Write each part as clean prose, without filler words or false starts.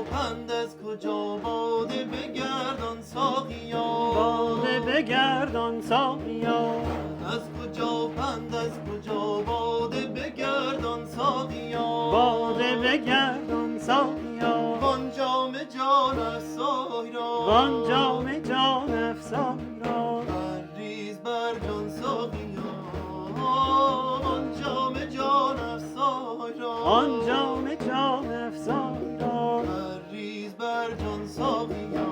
کجا پند از کجا باده بگردان ساقیا باده بگردان ساقیا از کجا پند از کجا باده بگردان ساقیا باده بگردان ساقیا وان جام جان افزای را وان جام جان افزای را ریز بر جان ساقیا آن جام جان افزای را آن جام جان افزای را ریز بر جان ساقیا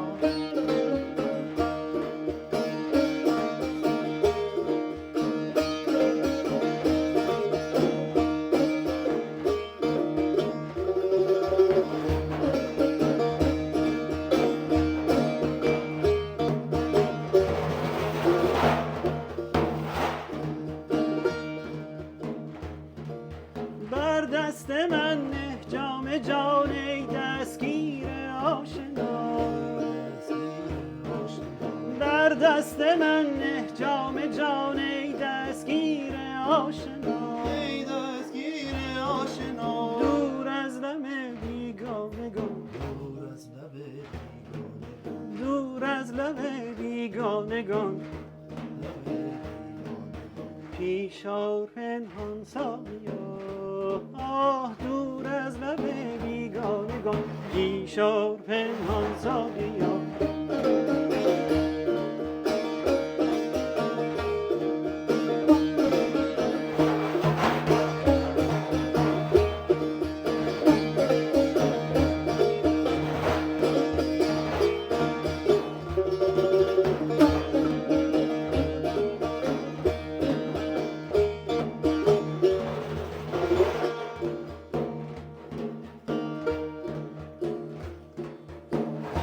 بر دست من نه جام جان ای دستگیر آشنا بر دست من نه جام جان ای دستگیر آشنا ای دستگیر آشنا دور از لب بیگانگان دور از لب بیگانگان دور از لب بیگانگان پیش آر پنهان ساقیا آه دور از لب بیگانگان پیش آر پنهان ساقیا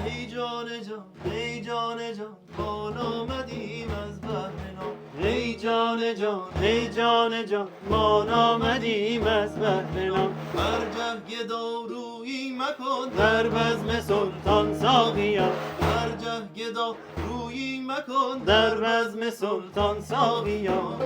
ای جان جان ای جان جان بان آمدیم از بحر نام ای جان جان ای جان جان ما نامدیم از بحر نام برجه گدا رویی مکن در بزم سلطان ساقیا برجه گدا رویی مکن در بزم سلطان ساقیا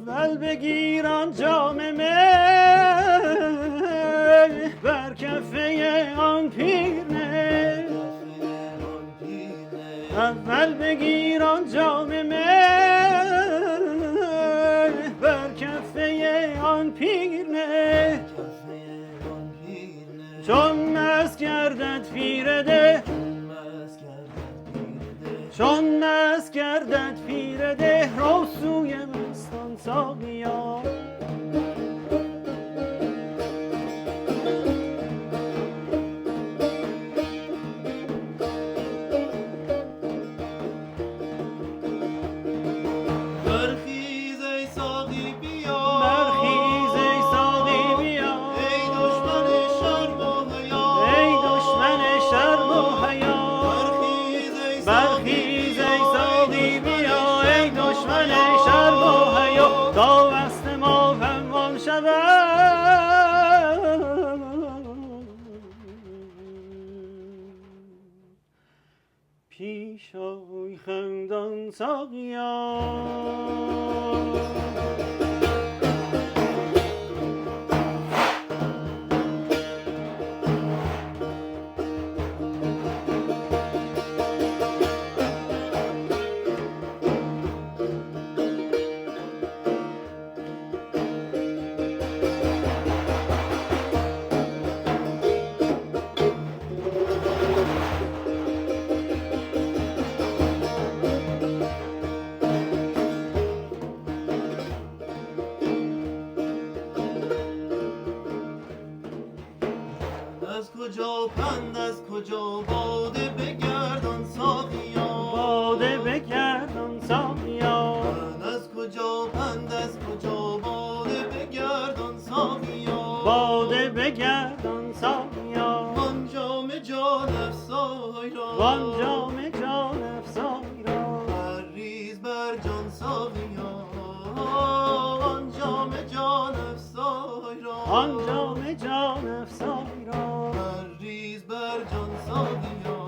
ول بگیران جام می بر کفه آن پیر نه اول بگیران جام می بر کفه آن پیر نه چون مست گردد پیر ده چون مست گردد پیر ده رو سوی مستان ساقیا برخیز ای ساقی بیا برخیز ای ساقی بیا ای دشمن شرم و حیا ای دشمن شرم و حیا برخیز ای برخیز ای ساقی بیا ای دشمن شرم و حیا تا وصل ما پنهان شود پیش آی خندان ساقیا از کجا پند از کجا باده بگردان ساقیا باده بگردان ساقیا از کجا پند از کجا باده بگردان ساقیا باده بگردان ساقیا وان جام جان افزای را وان جام جان افزای را ریز بر جان ساقیا آن جام جان افزایی را ریز بر جان ساقیا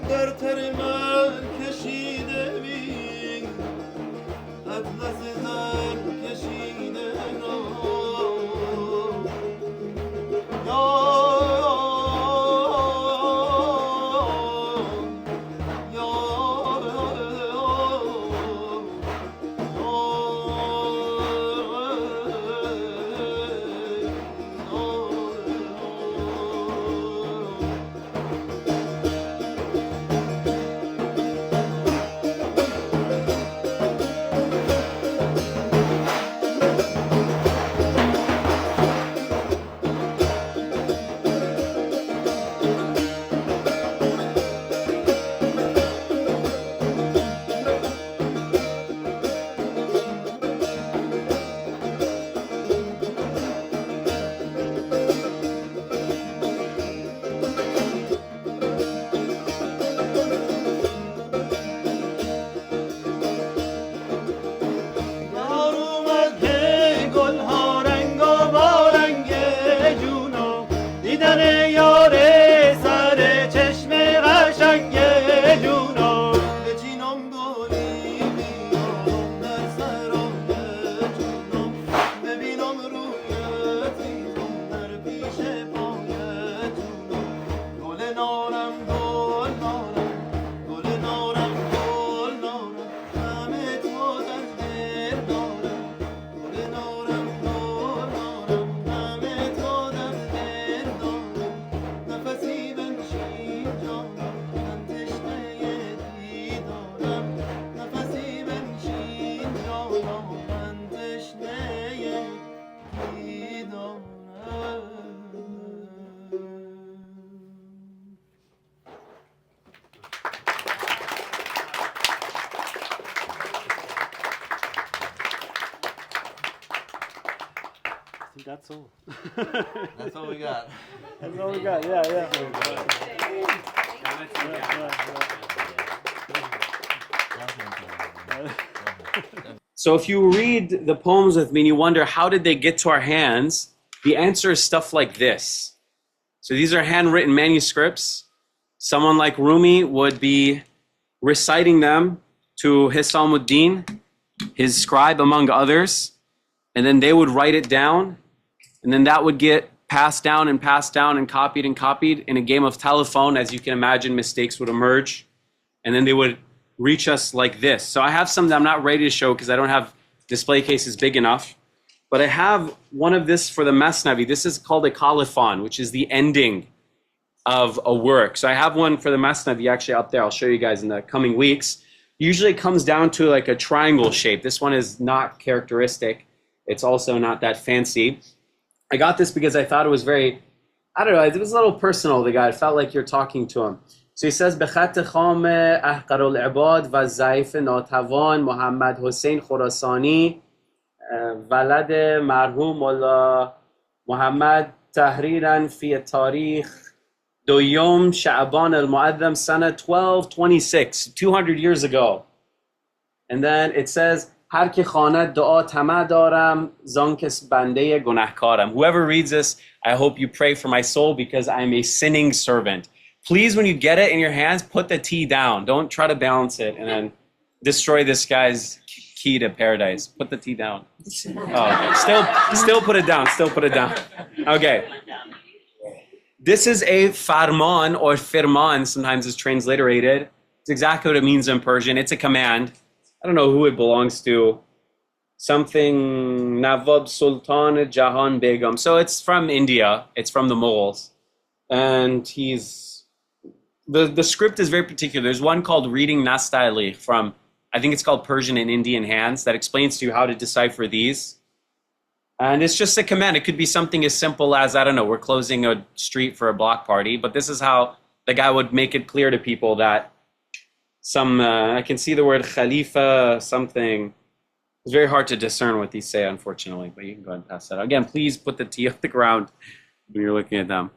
در تر من کشیده بین اطلس زر کشیده That's all. That's all we got. That's all we got. Yeah. So if you read the poems with me and you wonder how did they get to our hands, the answer is stuff like this. So these are handwritten manuscripts. Someone like Rumi would be reciting them to Hisamuddin, his scribe among others, and then they would write it down, and then that would get passed down and copied in a game of telephone. As you can imagine, mistakes would emerge, and then they would reach us like this. So I have some that I'm not ready to show because I don't have display cases big enough, but I have one of this for the Masnavi. This is called a colophon, which is the ending of a work. So I have one for the Masnavi actually up there. I'll show you guys in the coming weeks. Usually it comes down to like a triangle shape. This one is not characteristic. It's also not that fancy. I got this because I thought it was very, I don't know, it was a little personal, the guy. It felt like you're talking to him. So he says, بخط خام احقر العباد و ضعیف ناتوان محمد حسین خراسانی ولد مرحوم مولا محمد تحریرا فی تاریخ دویوم شعبان المعظم سنة 1226, 200 years ago. And then it says, هر که خواند دعا طمع دارم زان کس بنده گناهکارم. Whoever reads this, I hope you pray for my soul because I'm a sinning servant. Please, when you get it in your hands, put the tea down. Don't try to balance it and then destroy this guy's key to paradise. Put the tea down. Oh, okay. Still put it down. Still put it down. Okay. This is a farman or firman, sometimes it's transliterated. It's exactly what it means in Persian. It's a command. I don't know who it belongs to. Something Nawab Sultan Jahan Begum. So it's from India. It's from the Mughals. And the script is very particular. There's one called Reading Nastali from, I think it's called Persian and Indian Hands, that explains to you how to decipher these. And it's just a command. It could be something as simple as, I don't know, we're closing a street for a block party, but this is how the guy would make it clear to people that I can see the word Khalifa, something. It's very hard to discern what these say, unfortunately, but you can go ahead and pass that out. Again, please put the tea on the ground when you're looking at them.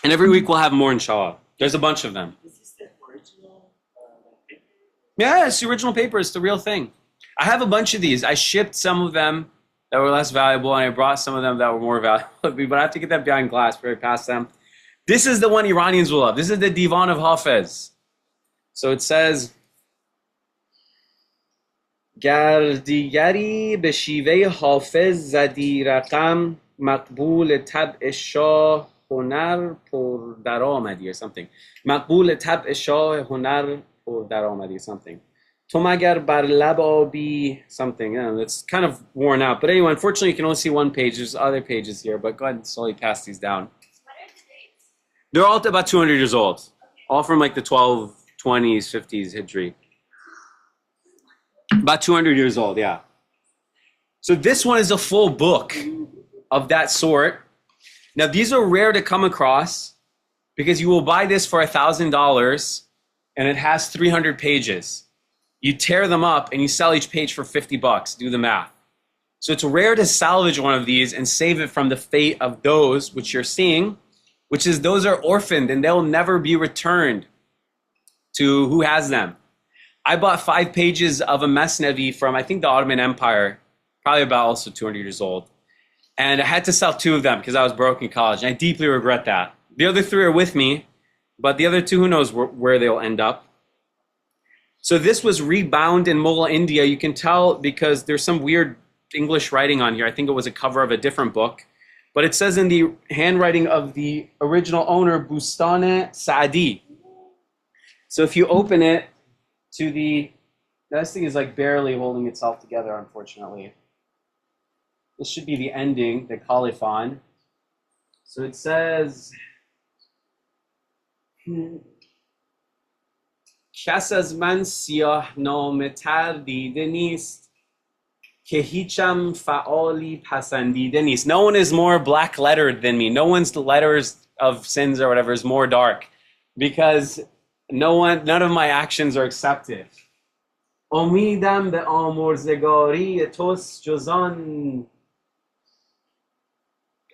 And every week we'll have more, inshallah. There's a bunch of them. Is this the original paper? Yeah, it's the original paper. It's the real thing. I have a bunch of these. I shipped some of them that were less valuable, and I brought some of them that were more valuable. But I have to get them behind glass before I pass them. This is the one Iranians will love. This is the Divan of Hafez. So it says, گردیگری به شیوه حافظ زدی رقم مقبول طبع شاه هنر پر درآمدی or something. مقبول طبع شاه هنر پر درآمدی or something. تو مگر بر لب آبی something. It's kind of worn out. But anyway, unfortunately, you can only see one page. There's other pages here, but go ahead and slowly pass these down. What are the dates? They're all about 200 years old. All from like the 1220s, 50s, Hijri. About 200 years old, yeah. So this one is a full book of that sort. Now, these are rare to come across because you will buy this for $1,000 and it has 300 pages. You tear them up and you sell each page for $50. Do the math. So it's rare to salvage one of these and save it from the fate of those which you're seeing, which is those are orphaned and they'll never be returned to who has them. I bought 5 pages of a Mesnevi from, I think, the Ottoman Empire, probably about also 200 years old. And I had to sell 2 of them because I was broke in college. And I deeply regret that. The other 3 are with me, but the other 2, who knows where they'll end up. So this was rebound in Mughal India. You can tell because there's some weird English writing on here. I think it was a cover of a different book. But it says in the handwriting of the original owner, Bustane Saadi. So if you open it to this thing is like barely holding itself together, unfortunately. This should be the ending, the Khalifan. So it says, کس از من سیاه نامه تر دیده نیست که هیچم فعالی پسندیده نیست. No one is more black lettered than me. No one's letters of sins or whatever is more dark because none of my actions are accepted. امیدم به آمرزگاری توست جزان.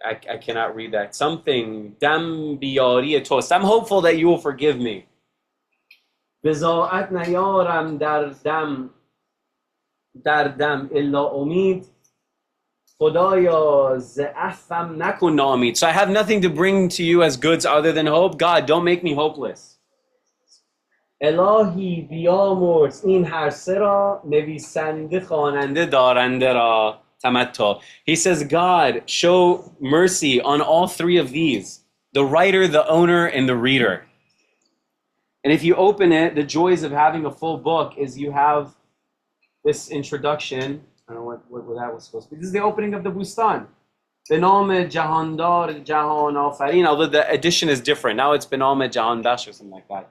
I cannot read that. Something. دم بیاری توست. I'm hopeful that you will forgive me. بضاعت نیارم در دم الا امید. خدایا ز عفوم نکن ناامید. So I have nothing to bring to you as goods other than hope. God, don't make me hopeless. الهی بیامرز این هر سه را نویسنده خواننده دارنده را تمتع. He says, God, show mercy on all 3 of these, the writer, the owner, and the reader. And if you open it, the joys of having a full book is you have this introduction. I don't know what that was supposed to be. This is the opening of the Bustan. به نام جهاندار جهان آفرین, although the edition is different. Now it's به نام جهان بخش or something like that.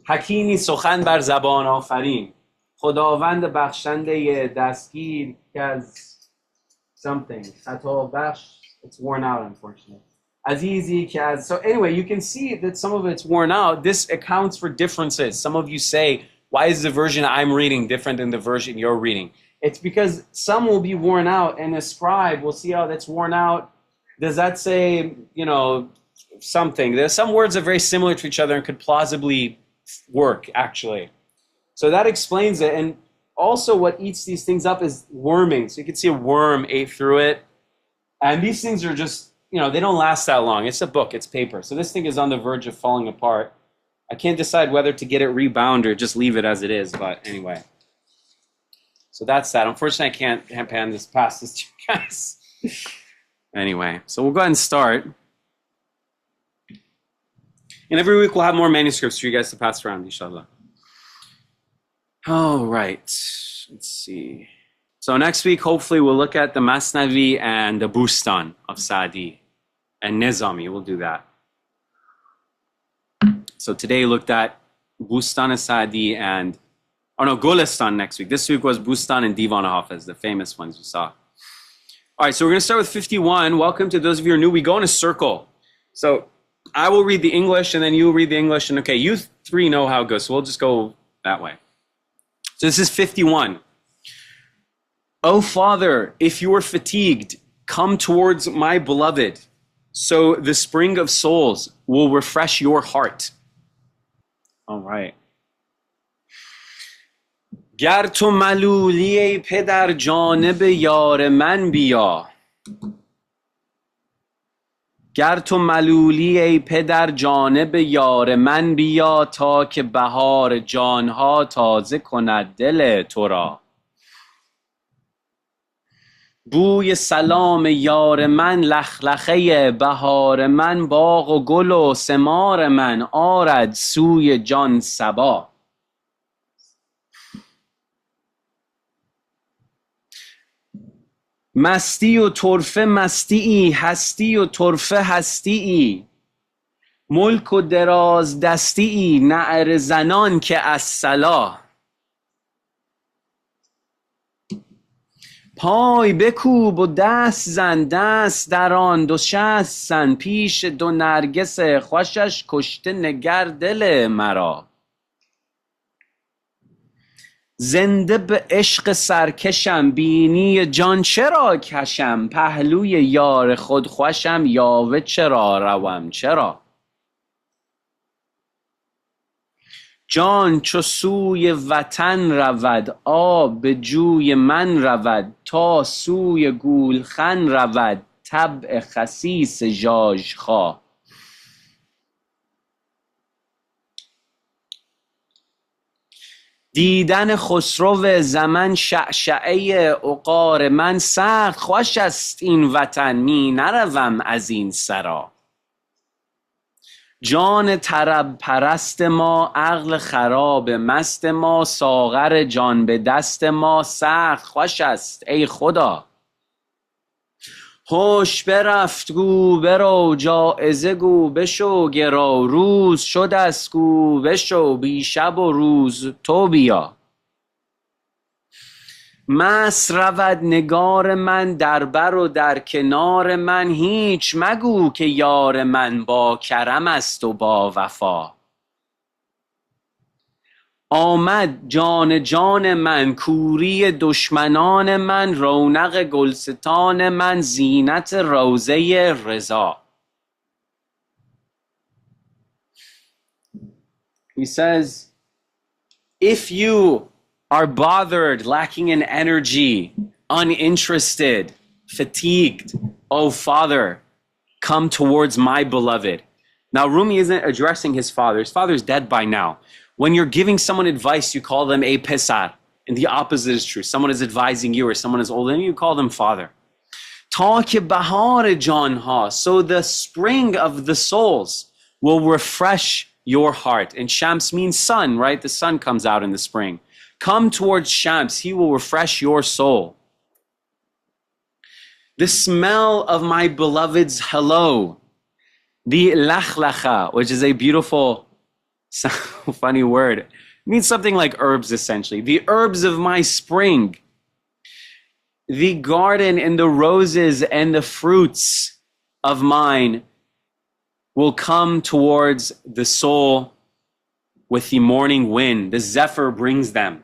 حکیمی سخن بر زبان آفرین, خداوند بخشنده دستگیر که از something, خطا بخش, it's worn out unfortunately. عزیزی که از, so anyway, you can see that some of it's worn out. This accounts for differences. Some of you say, why is the version I'm reading different than the version you're reading? It's because some will be worn out and a scribe will see, oh, that's worn out. Does that say, something? There's some words are very similar to each other and could plausibly work actually. So that explains it. And also what eats these things up is worming. So you can see a worm ate through it. And these things are just, they don't last that long. It's a book, it's paper. So this thing is on the verge of falling apart. I can't decide whether to get it rebound or just leave it as it is, but anyway. So that's that. Unfortunately, I can't pass this to you guys. Anyway, so we'll go ahead and start. And every week we'll have more manuscripts for you guys to pass around, inshallah. All right, let's see. So next week, hopefully, we'll look at the Masnavi and the Bustan of Saadi and Nizami. We'll do that. So today looked at Bustan of Saadi and, Golistan next week. This week was Bustan and Divan Hafiz, the famous ones we saw. All right, so we're going to start with 51. Welcome to those of you who are new. We go in a circle. So I will read the English and then you will read the English. And okay, you 3 know how it goes, so we'll just go that way. So this is 51. O Father, if you are fatigued, come towards my beloved, so the spring of souls will refresh your heart. All right. گر تو ملولی پدر جانب یار من بیا گر تو ملولی ای پدر جانب یار من بیا تا که بهار جانها تازه کند دل تو را بوی سلام یار من لخلخه بهار من باغ و گل و ثمار من آرد سوی جان صبا مستی و طرفه مستی هستی و طرفه هستی ملک و دراز دستی نعره زنان که از صلا پای بکوب و دست زن دست در آن دو شست زن پیش دو نرگس خوشش کشته نگر دل مرا زنده به عشق سرکشم بینی جان چرا کشم پهلوی یار خود خوشم یاوه چرا روم چرا جان چو سوی وطن رود آب به جوی من رود تا سوی گولخن رود طبع خسیس ژاژخا دیدن خسرو زمن شعشعه عقار من سخت خوش است این وطن می نروم از این سرا جان طرب پرست ما عقل خراب مست ما ساغر جان به دست ما سخت خوش است ای خدا هوش برفت گو برو جایزه گو بشو گرو روز شد است گو بشو بی شب و روز تو بیا مست رود نگار من در بر و در کنار من هیچ مگو که یار من با کرم است و با وفا آمد جان جان من کوری دشمنان من رونق گلستان من زینت روضه رضا He says, if you are bothered, lacking in energy, uninterested, fatigued, oh Father, come towards my beloved. Now Rumi isn't addressing his father. His father's dead by now. When you're giving someone advice, you call them a pesar. And the opposite is true. Someone is advising you or someone is older than you, call them father. Ta ke bahar janha, so the spring of the souls will refresh your heart. And Shams means sun, right? The sun comes out in the spring. Come towards Shams, he will refresh your soul. The smell of my beloved's hello, the lachlacha, which is a beautiful, funny word. It means something like herbs, essentially. The herbs of my spring, the garden and the roses and the fruits of mine will come towards the soul with the morning wind. The zephyr brings them.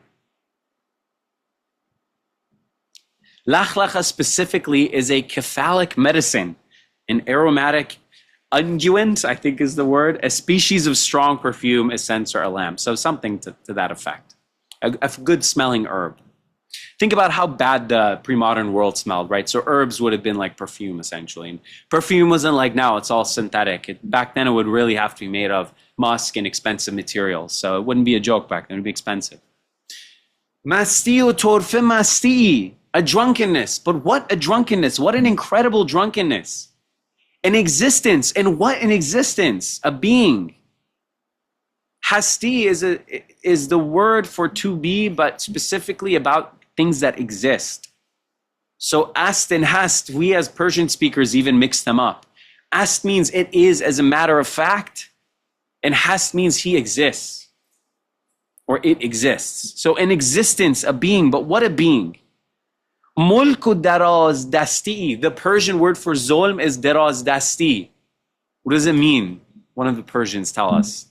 Lachlacha specifically is a cephalic medicine, an aromatic unguent, I think is the word, a species of strong perfume, a censer, a lamp. So something to that effect. A good smelling herb. Think about how bad the pre-modern world smelled, right? So herbs would have been like perfume, essentially. And perfume wasn't like now, it's all synthetic. Back then it would really have to be made of musk and expensive materials. So it wouldn't be a joke back then, it would be expensive. Masti u torfe masti, a drunkenness. But what a drunkenness, what an incredible drunkenness. An existence, and what an existence, a being. Hasti is the word for to be, but specifically about things that exist. So ast and hast, we as Persian speakers even mix them up. Ast means it is as a matter of fact, and hast means he exists, or it exists. So an existence, a being, but what a being. Mulku daraz dasti, the Persian word for zulm is daraz dasti. What does it mean? One of the Persians tell us.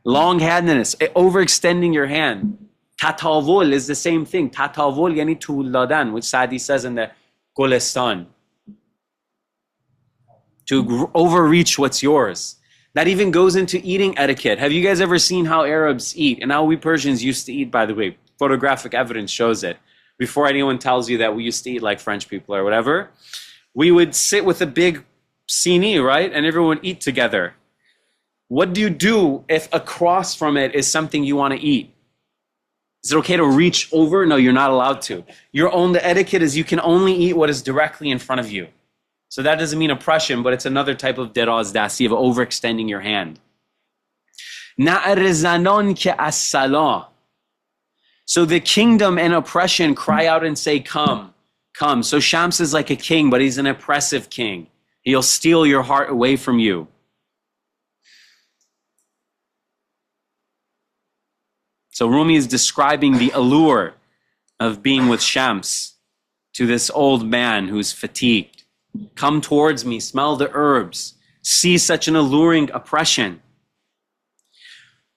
Long-handedness, overextending your hand. Tatawul is the same thing. Tatawul yani tul dadan, which Sadi says in the Golestan. To overreach what's yours. That even goes into eating etiquette. Have you guys ever seen how Arabs eat and how we Persians used to eat, by the way? Photographic evidence shows it. Before anyone tells you that we used to eat like French people or whatever, we would sit with a big sini, right? And everyone would eat together. What do you do if across from it is something you want to eat? Is it okay to reach over? No, you're not allowed to. The etiquette is you can only eat what is directly in front of you. So that doesn't mean oppression, but it's another type of deraz dasi, of overextending your hand. Na'rizanon ke as-salah. So the kingdom and oppression cry out and say, come, come. So Shams is like a king, but he's an oppressive king. He'll steal your heart away from you. So Rumi is describing the allure of being with Shams to this old man who's fatigued. Come towards me, smell the herbs, see such an alluring oppression.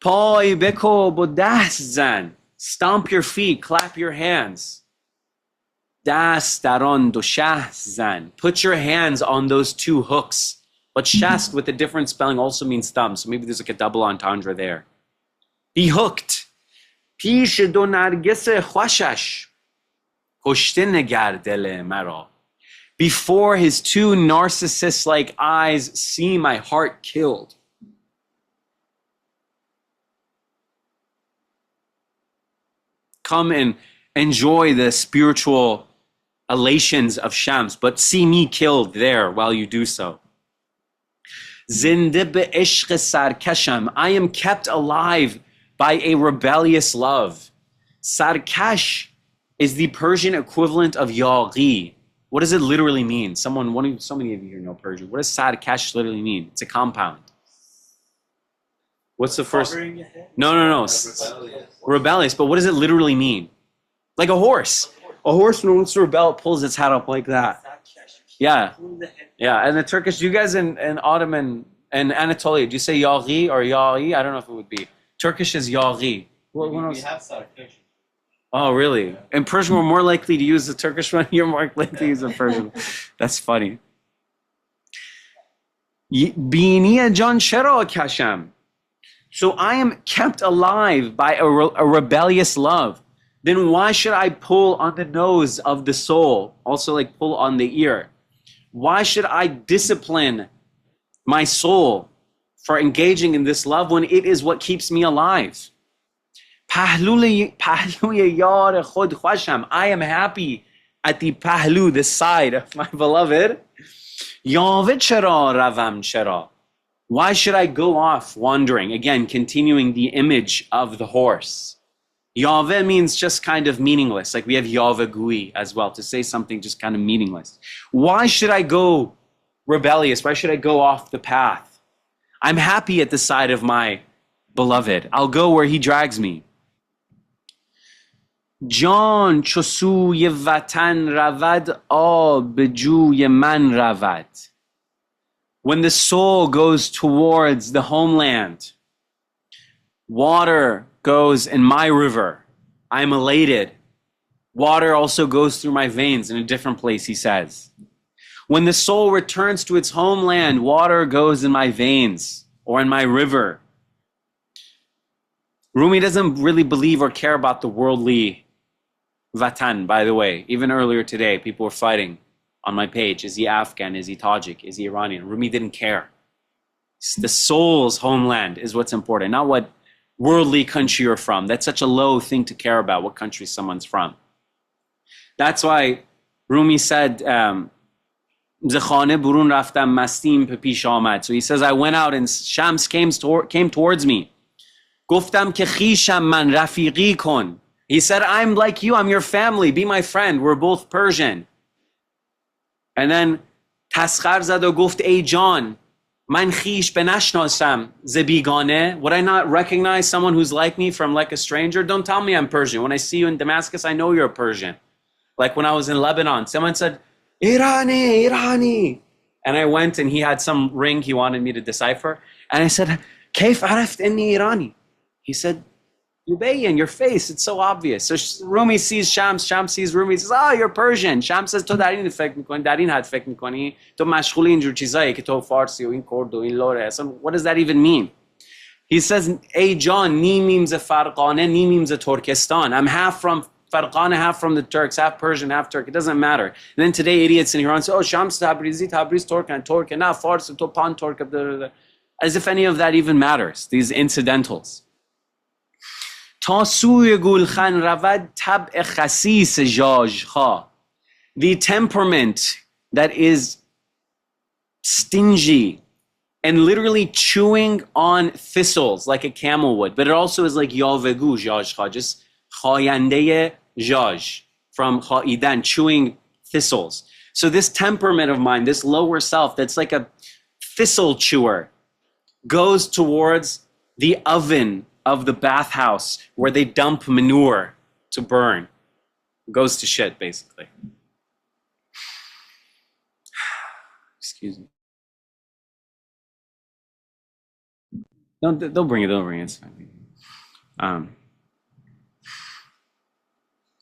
Pay beko bodas zan. Stomp your feet, clap your hands. Das daron doshah zan. Put your hands on those two hooks. But shast with a different spelling also means thumb. So maybe there's like a double entendre there. Be hooked. Pish do nargis khwashash. Kushte negar dil mara. Before his two narcissist-like eyes see my heart killed. Come and enjoy the spiritual elations of Shams, but see me killed there while you do so. Zinde be ishq sarkasham. I am kept alive by a rebellious love. Sarkash is the Persian equivalent of yaghi. What does it literally mean? So many of you here know Persian. What does sarkash literally mean? It's a compound. What's the first? No. Rebellious. But what does it literally mean? Like a horse. A horse, when it wants to rebel, it pulls its head up like that. Yeah. Yeah. And the Turkish, you guys in Ottoman and Anatolia, do you say yaghi or ya'i? I don't know if it would be. Turkish is yaghi. We have sarkash. Oh, really? In Persian, we're more likely to use the Turkish one. You're more likely to use the Persian. That's funny. Biniya jan shara kasham. So I am kept alive by a rebellious love. Then why should I pull on the nose of the soul? Also like pull on the ear. Why should I discipline my soul for engaging in this love when it is what keeps me alive? I am happy at the pahlu, the side of my beloved. Why should I go off wandering? Again, continuing the image of the horse. Yahweh means just kind of meaningless. Like we have Yahweh Gui as well, to say something just kind of meaningless. Why should I go rebellious? Why should I go off the path? I'm happy at the side of my beloved. I'll go where he drags me. Jan chosuye vatan ravad bejuye man ravad. When the soul goes towards the homeland, water goes in my river. I'm elated. Water also goes through my veins in a different place, he says. When the soul returns to its homeland, water goes in my veins or in my river. Rumi doesn't really believe or care about the worldly vatan, by the way. Even earlier today, people were fighting on my page. Is he Afghan? Is he Tajik? Is he Iranian? Rumi didn't care. The soul's homeland is what's important, not what worldly country you're from. That's such a low thing to care about, what country someone's from. That's why Rumi said, so he says, I went out and Shams came towards me. Guftam ke khisham man rafiqi kon. He said, I'm like you, I'm your family, be my friend, we're both Persian. And then taskhar zad o guft ey jan man khish benashnasam ze bigane. Would I not recognize someone who's like me from like a stranger? Don't tell me I'm Persian. When I see you in Damascus, I know you're a Persian. Like when I was in Lebanon, someone said, Irani. And I went and he had some ring he wanted me to decipher. And I said, Kaif araft inni Irani? He said, Yubayyin, your face, it's so obvious. So Rumi sees Shams, Shams sees Rumi, he says, you're Persian. Shams says, to darin fek mikoni, darin had fek mikoni, to mashghuli in jur chizai ke to Farsi o in Kurd o in Lore. So what does that even mean? He says, Ey John, ni means a Farqane, ni means a Turkestan. I'm half from Farqana, half from the Turks, half Persian, half Turk. It doesn't matter. And then today idiots in Iran say, oh, Shams Tabrizi, Tabriz Turk, and Fars, Topan Turk, as if any of that even matters. These incidentals. تا سوی گلخن رود طبع خسیس ژاژخا. The temperament that is stingy and literally chewing on thistles like a camel would, but it also is like yavegu ژاژخا, just khayande ژاژ, from khaidan, chewing thistles. So this temperament of mine, this lower self that's like a thistle chewer, goes towards the oven of the bathhouse where they dump manure to burn. Goes to shit, basically. Excuse me. Don't bring it, it's fine.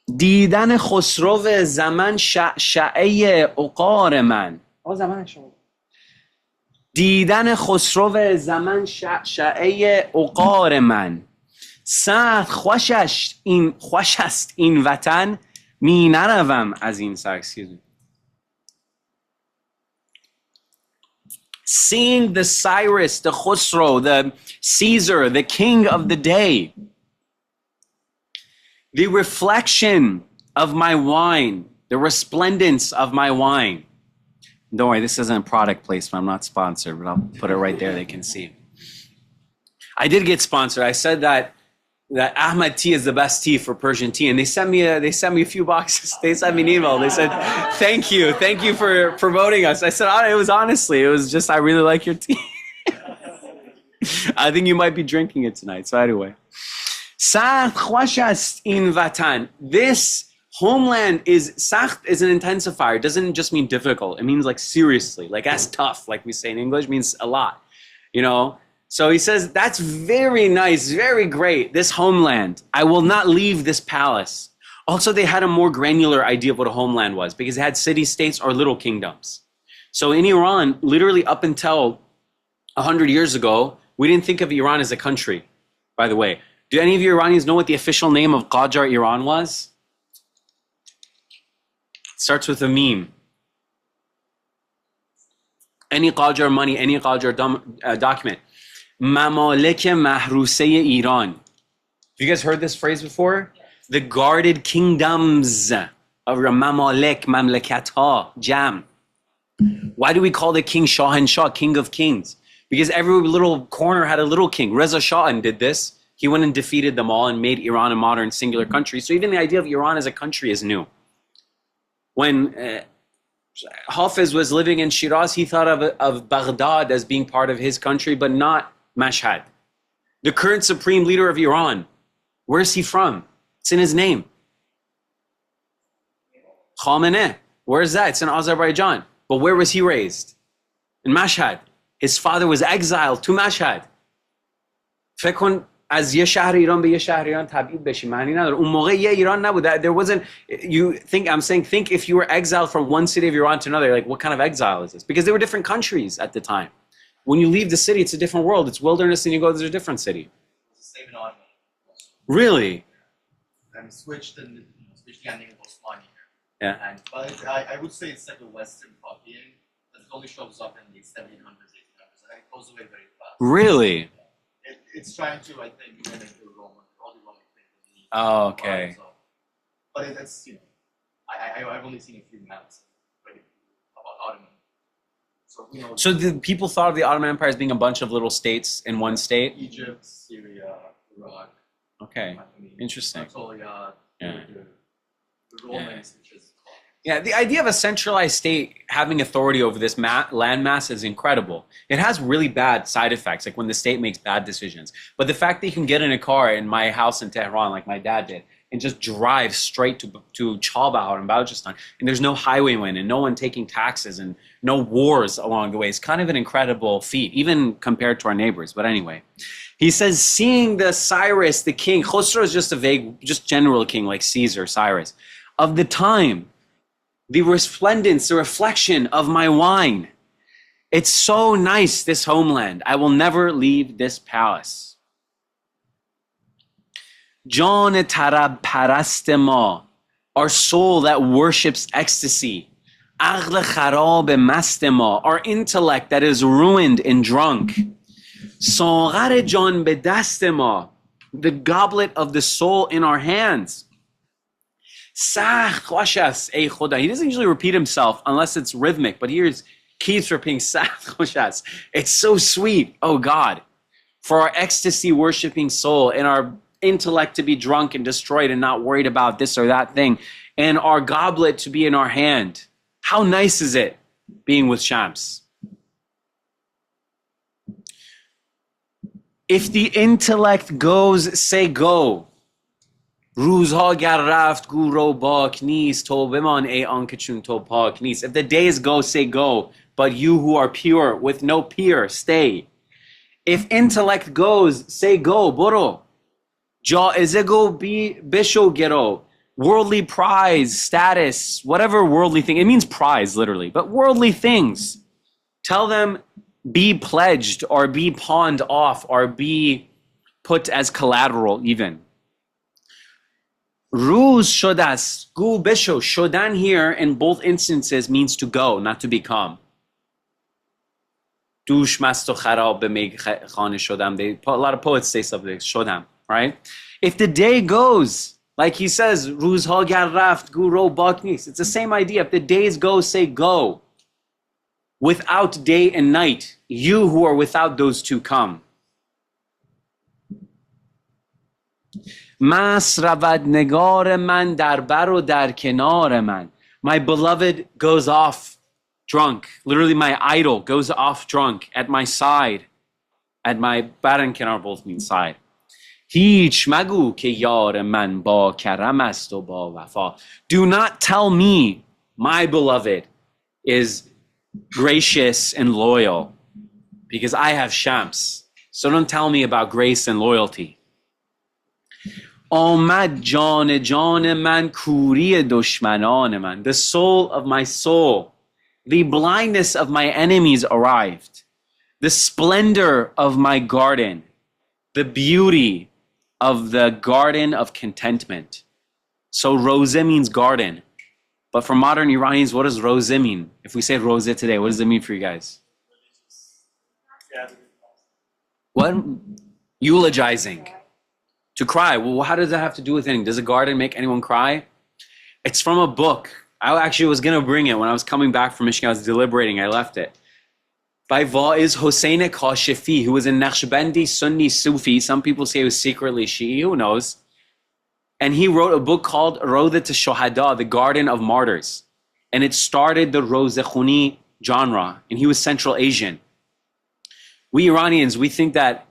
دیدن خسرو زمن شعشعه عقار من. دیدن خسرو زمن شعشعه عقار من. سخت خوش است این وطن، می نروم از این سر. Seeing the Cyrus, the Khosrow, the Caesar, the king of the day, the reflection of my wine, the resplendence of my wine. Don't worry, this isn't a product placement. I'm not sponsored, but I'll put it right there. They can see. I did get sponsored. I said that Ahmad tea is the best tea for Persian tea, and they sent me a few boxes. They sent me an email. They said, "Thank you for promoting us." I said, "It was just I really like your tea." I think you might be drinking it tonight. So anyway, Sakht khosh ast in vatan. This homeland is an intensifier. It doesn't just mean difficult. It means like seriously, like as tough, like we say in English, means a lot. You know. So he says, that's very nice, very great, this homeland. I will not leave this palace. Also, they had a more granular idea of what a homeland was because they had city-states or little kingdoms. So in Iran, literally up until 100 years ago, we didn't think of Iran as a country, by the way. Do any of you Iranians know what the official name of Qajar Iran was? It starts with a meme. Any Qajar money, any Qajar document. Mamalik Mahruse Iran. Have you guys heard this phrase before? Yes. The guarded kingdoms of your Mamalik, Mamlakatha, Jam. Why do we call the king Shah and Shah, king of kings? Because every little corner had a little king. Reza Shah did this. He went and defeated them all and made Iran a modern singular country. So even the idea of Iran as a country is new. When Hafiz was living in Shiraz, he thought of Baghdad as being part of his country, but not Mashhad. The current supreme leader of Iran, where's he from? It's in his name. Khamenei. Where's that? It's in Azerbaijan. But where was he raised? In Mashhad. His father was exiled to Mashhad. فکر کن از یه شهر ایران به یه شهر ایران تبعید بشی معنی نداره. اون موقع یه ایران نبود. There wasn't, think if you were exiled from one city of Iran to another, like what kind of exile is this? Because they were different countries at the time. When you leave the city, it's a different world. It's wilderness and you go to a different city. It's the same in Ottoman. Really? And switched the ending of Osmani here. Yeah. But I would say it's like a Western copying that only shows up in the 1700s, 1800s, and it goes away very fast. Really? It's trying to, I think, mimic the Roman, all the Roman things. Oh, okay. So, but it's, I've only seen a few maps about Ottoman. So the people thought of the Ottoman Empire as being a bunch of little states in one state? Egypt, Syria, Iraq. Okay, interesting. Anatolia, yeah. The Romans, which is... Yeah, the idea of a centralized state having authority over this landmass is incredible. It has really bad side effects, like when the state makes bad decisions. But the fact that you can get in a car in my house in Tehran, like my dad did, and just drive straight to Chabahar and Balochistan, and there's no highwaymen and no one taking taxes and no wars along the way. It's kind of an incredible feat, even compared to our neighbors. But anyway, he says, seeing the Cyrus, the king, Khosrow is just a vague, just general king like Caesar, Cyrus, of the time, the resplendence, the reflection of my wine. It's so nice, this homeland. I will never leave this palace. Jan tarab parast ma, our soul that worships ecstasy. Aql kharab mast ma, our intellect that is ruined and drunk. Saghar jan be dast ma, the goblet of the soul in our hands. Sah khoshas ey khoda. He doesn't usually repeat himself unless it's rhythmic, but here he keeps repeating sah khoshas. It's so sweet, oh God, for our ecstasy worshiping soul and our intellect to be drunk and destroyed and not worried about this or that thing, and our goblet to be in our hand. How nice is it being with Shams? If the intellect goes, say go. روزها گر رفت گو رو باک نیست تو بمان ای آنکه چون تو پاک نیست. If the days go, say go, but you who are pure with no peer, stay. If intellect goes, say go, برو. جائزه go, بشو گرو. Worldly prize, status, whatever worldly thing. It means prize, literally, but worldly things. Tell them be pledged or be pawned off or be put as collateral even. Ruz shodas, gu bisho. Shodan here in both instances means to go, not to become. Dush masto kharab b'meig khane shodam. A lot of poets say something like shodam, right? If the day goes, like he says, Ruz ha gar raft, gu ro baknis. It's the same idea. If the days go, say go. Without day and night, you who are without those two come. Mas ravad negar man dar bar o dar kenar man. My beloved goes off drunk. Literally, my idol goes off drunk at my side. At my bar and kenar both mean side. Hich magu ke yar man ba karam ast o ba wafa. Do not tell me my beloved is gracious and loyal, because I have Shams. So don't tell me about grace and loyalty. Amad jan man kuri dushmanan man. The soul of my soul, the blindness of my enemies arrived. The splendor of my garden, the beauty of the garden of contentment. So rose means garden. But for modern Iranians, what does rose mean? If we say rose today, what does it mean for you guys? What? Eulogizing. To cry. Well, how does that have to do with anything? Does a garden make anyone cry? It's from a book. I actually was going to bring it when I was coming back from Michigan. I was deliberating. I left it. By Va'iz Hossein Kashifi, who was a Naqshbandi Sunni Sufi. Some people say he was secretly Shi'i. Who knows? And he wrote a book called Rodat al-Shohada, the Garden of Martyrs. And it started the Rozekhuni genre. And he was Central Asian. We Iranians, we think that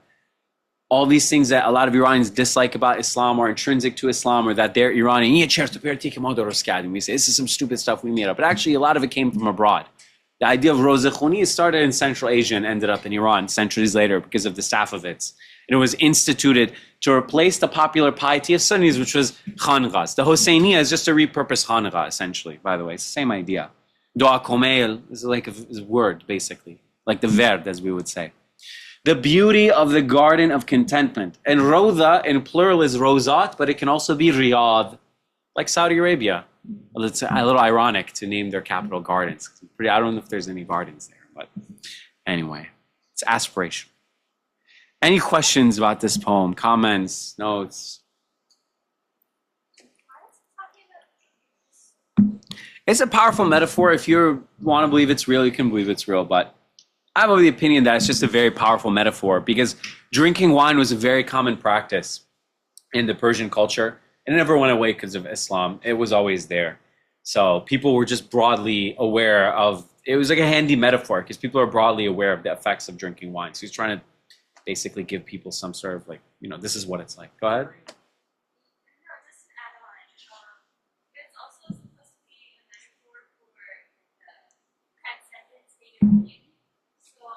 all these things that a lot of Iranians dislike about Islam are intrinsic to Islam, or that they're Iranian. We say, this is some stupid stuff we made up. But actually, a lot of it came from abroad. The idea of Rozekhuni started in Central Asia and ended up in Iran centuries later because of the Safavids. And it was instituted to replace the popular piety of Sunnis, which was Khanqahs. The Hosseiniya is just a repurposed Khanqah, essentially, by the way. It's the same idea. Dua Komail is like a word, basically. Like the verd, as we would say. The beauty of the garden of contentment. And Roda, in plural, is Rozat, but it can also be Riyadh, like Saudi Arabia. Well, it's a little ironic to name their capital gardens. I don't know if there's any gardens there, but anyway, it's aspiration. Any questions about this poem? Comments? Notes? It's a powerful metaphor. If you want to believe it's real, you can believe it's real. But I'm of the opinion that it's just a very powerful metaphor, because drinking wine was a very common practice in the Persian culture. And it never went away because of Islam. It was always there. So people were just broadly aware of, it was like a handy metaphor because people are broadly aware of the effects of drinking wine. So he's trying to basically give people some sort of like, this is what it's like. Go ahead. Just to add on, it's also supposed to be a metaphor for the transcendent state of being. So,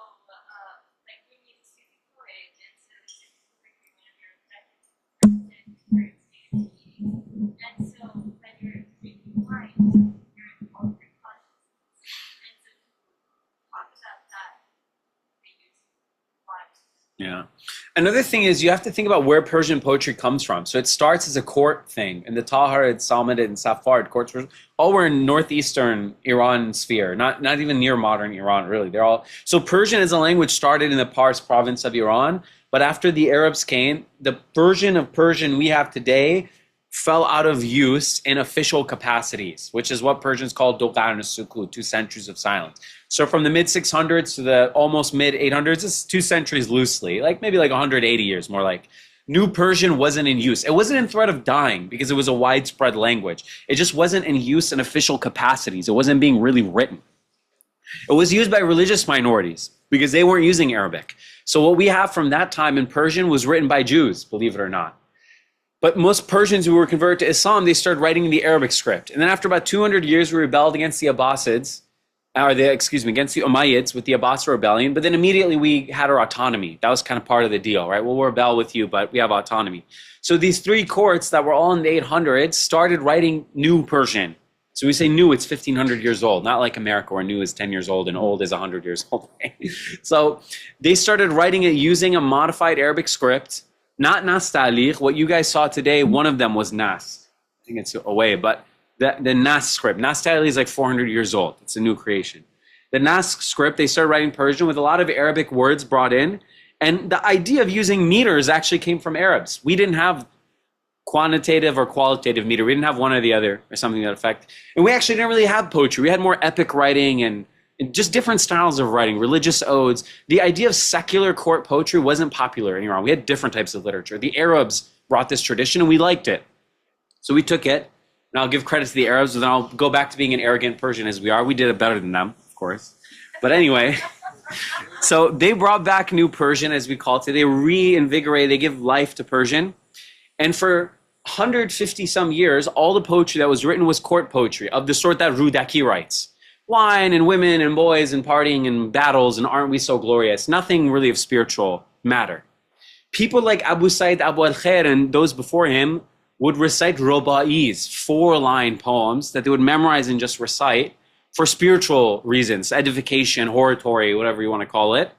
like Rumi is a Sufi poet, and so the Sufi poet, when you're affected transcendent state of being. And so when you're drinking wine, you're involved in consciousness. And so to talk about that, they use wine. Yeah. Another thing is you have to think about where Persian poetry comes from. So it starts as a court thing. And the Taharid, Salmanid, and Safard courts all were in northeastern Iran sphere, not even near modern Iran, really. They're all so Persian as a language started in the Pars province of Iran, but after the Arabs came, the version of Persian we have today fell out of use in official capacities, which is what Persians call Dogan Sukut, 2 centuries of silence. So from the mid 600s to the almost mid 800s, it's 2 centuries loosely, like maybe like 180 years more like. New Persian wasn't in use. It wasn't in threat of dying because it was a widespread language. It just wasn't in use in official capacities. It wasn't being really written. It was used by religious minorities because they weren't using Arabic. So what we have from that time in Persian was written by Jews, believe it or not. But most Persians who were converted to Islam, they started writing in the Arabic script. And then after about 200 years, we rebelled against the Abbasids, against the Umayyads with the Abbasid rebellion. But then immediately we had our autonomy. That was kind of part of the deal, right? We'll rebel with you, but we have autonomy. So these 3 courts that were all in the 800s started writing new Persian. So we say new, it's 1,500 years old, not like America where new is 10 years old and old is 100 years old. So they started writing it using a modified Arabic script. Not Nas Ta'liq. What you guys saw today, one of them was Nas. I think it's away, but the Nas script. Nas Ta'liq is like 400 years old. It's a new creation. The Nas script, they started writing Persian with a lot of Arabic words brought in. And the idea of using meters actually came from Arabs. We didn't have quantitative or qualitative meter. We didn't have one or the other or something to that effect. And we actually didn't really have poetry. We had more epic writing and just different styles of writing, religious odes. The idea of secular court poetry wasn't popular in Iran. We had different types of literature. The Arabs brought this tradition and we liked it. So we took it, and I'll give credit to the Arabs, and then I'll go back to being an arrogant Persian as we are. We did it better than them, of course. But anyway, so they brought back new Persian, as we call it. They reinvigorated, they give life to Persian. And for 150 some years, all the poetry that was written was court poetry of the sort that Rudaki writes. Wine and women and boys and partying and battles and aren't we so glorious? Nothing really of spiritual matter. People like Abu Sa'id Abu al-Khair and those before him would recite roba'is, 4-line poems that they would memorize and just recite for spiritual reasons, edification, oratory, whatever you want to call it.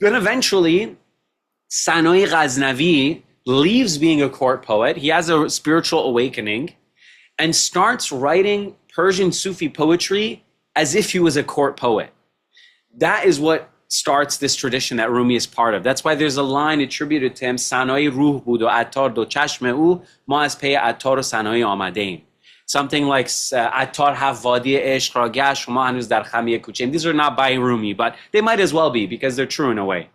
Then eventually, Sanoi Ghaznavi leaves being a court poet. He has a spiritual awakening and starts writing Persian Sufi poetry as if he was a court poet. That is what starts this tradition that Rumi is part of. That's why there's a line attributed to him, Sanoi ruh budo attar do chashme u ma az pei attar sanoi amadein. Something like attar have vadi ishq ra gash ma hanuz dar khamiye kuchim. These are not by Rumi, but they might as well be because they're true in a way.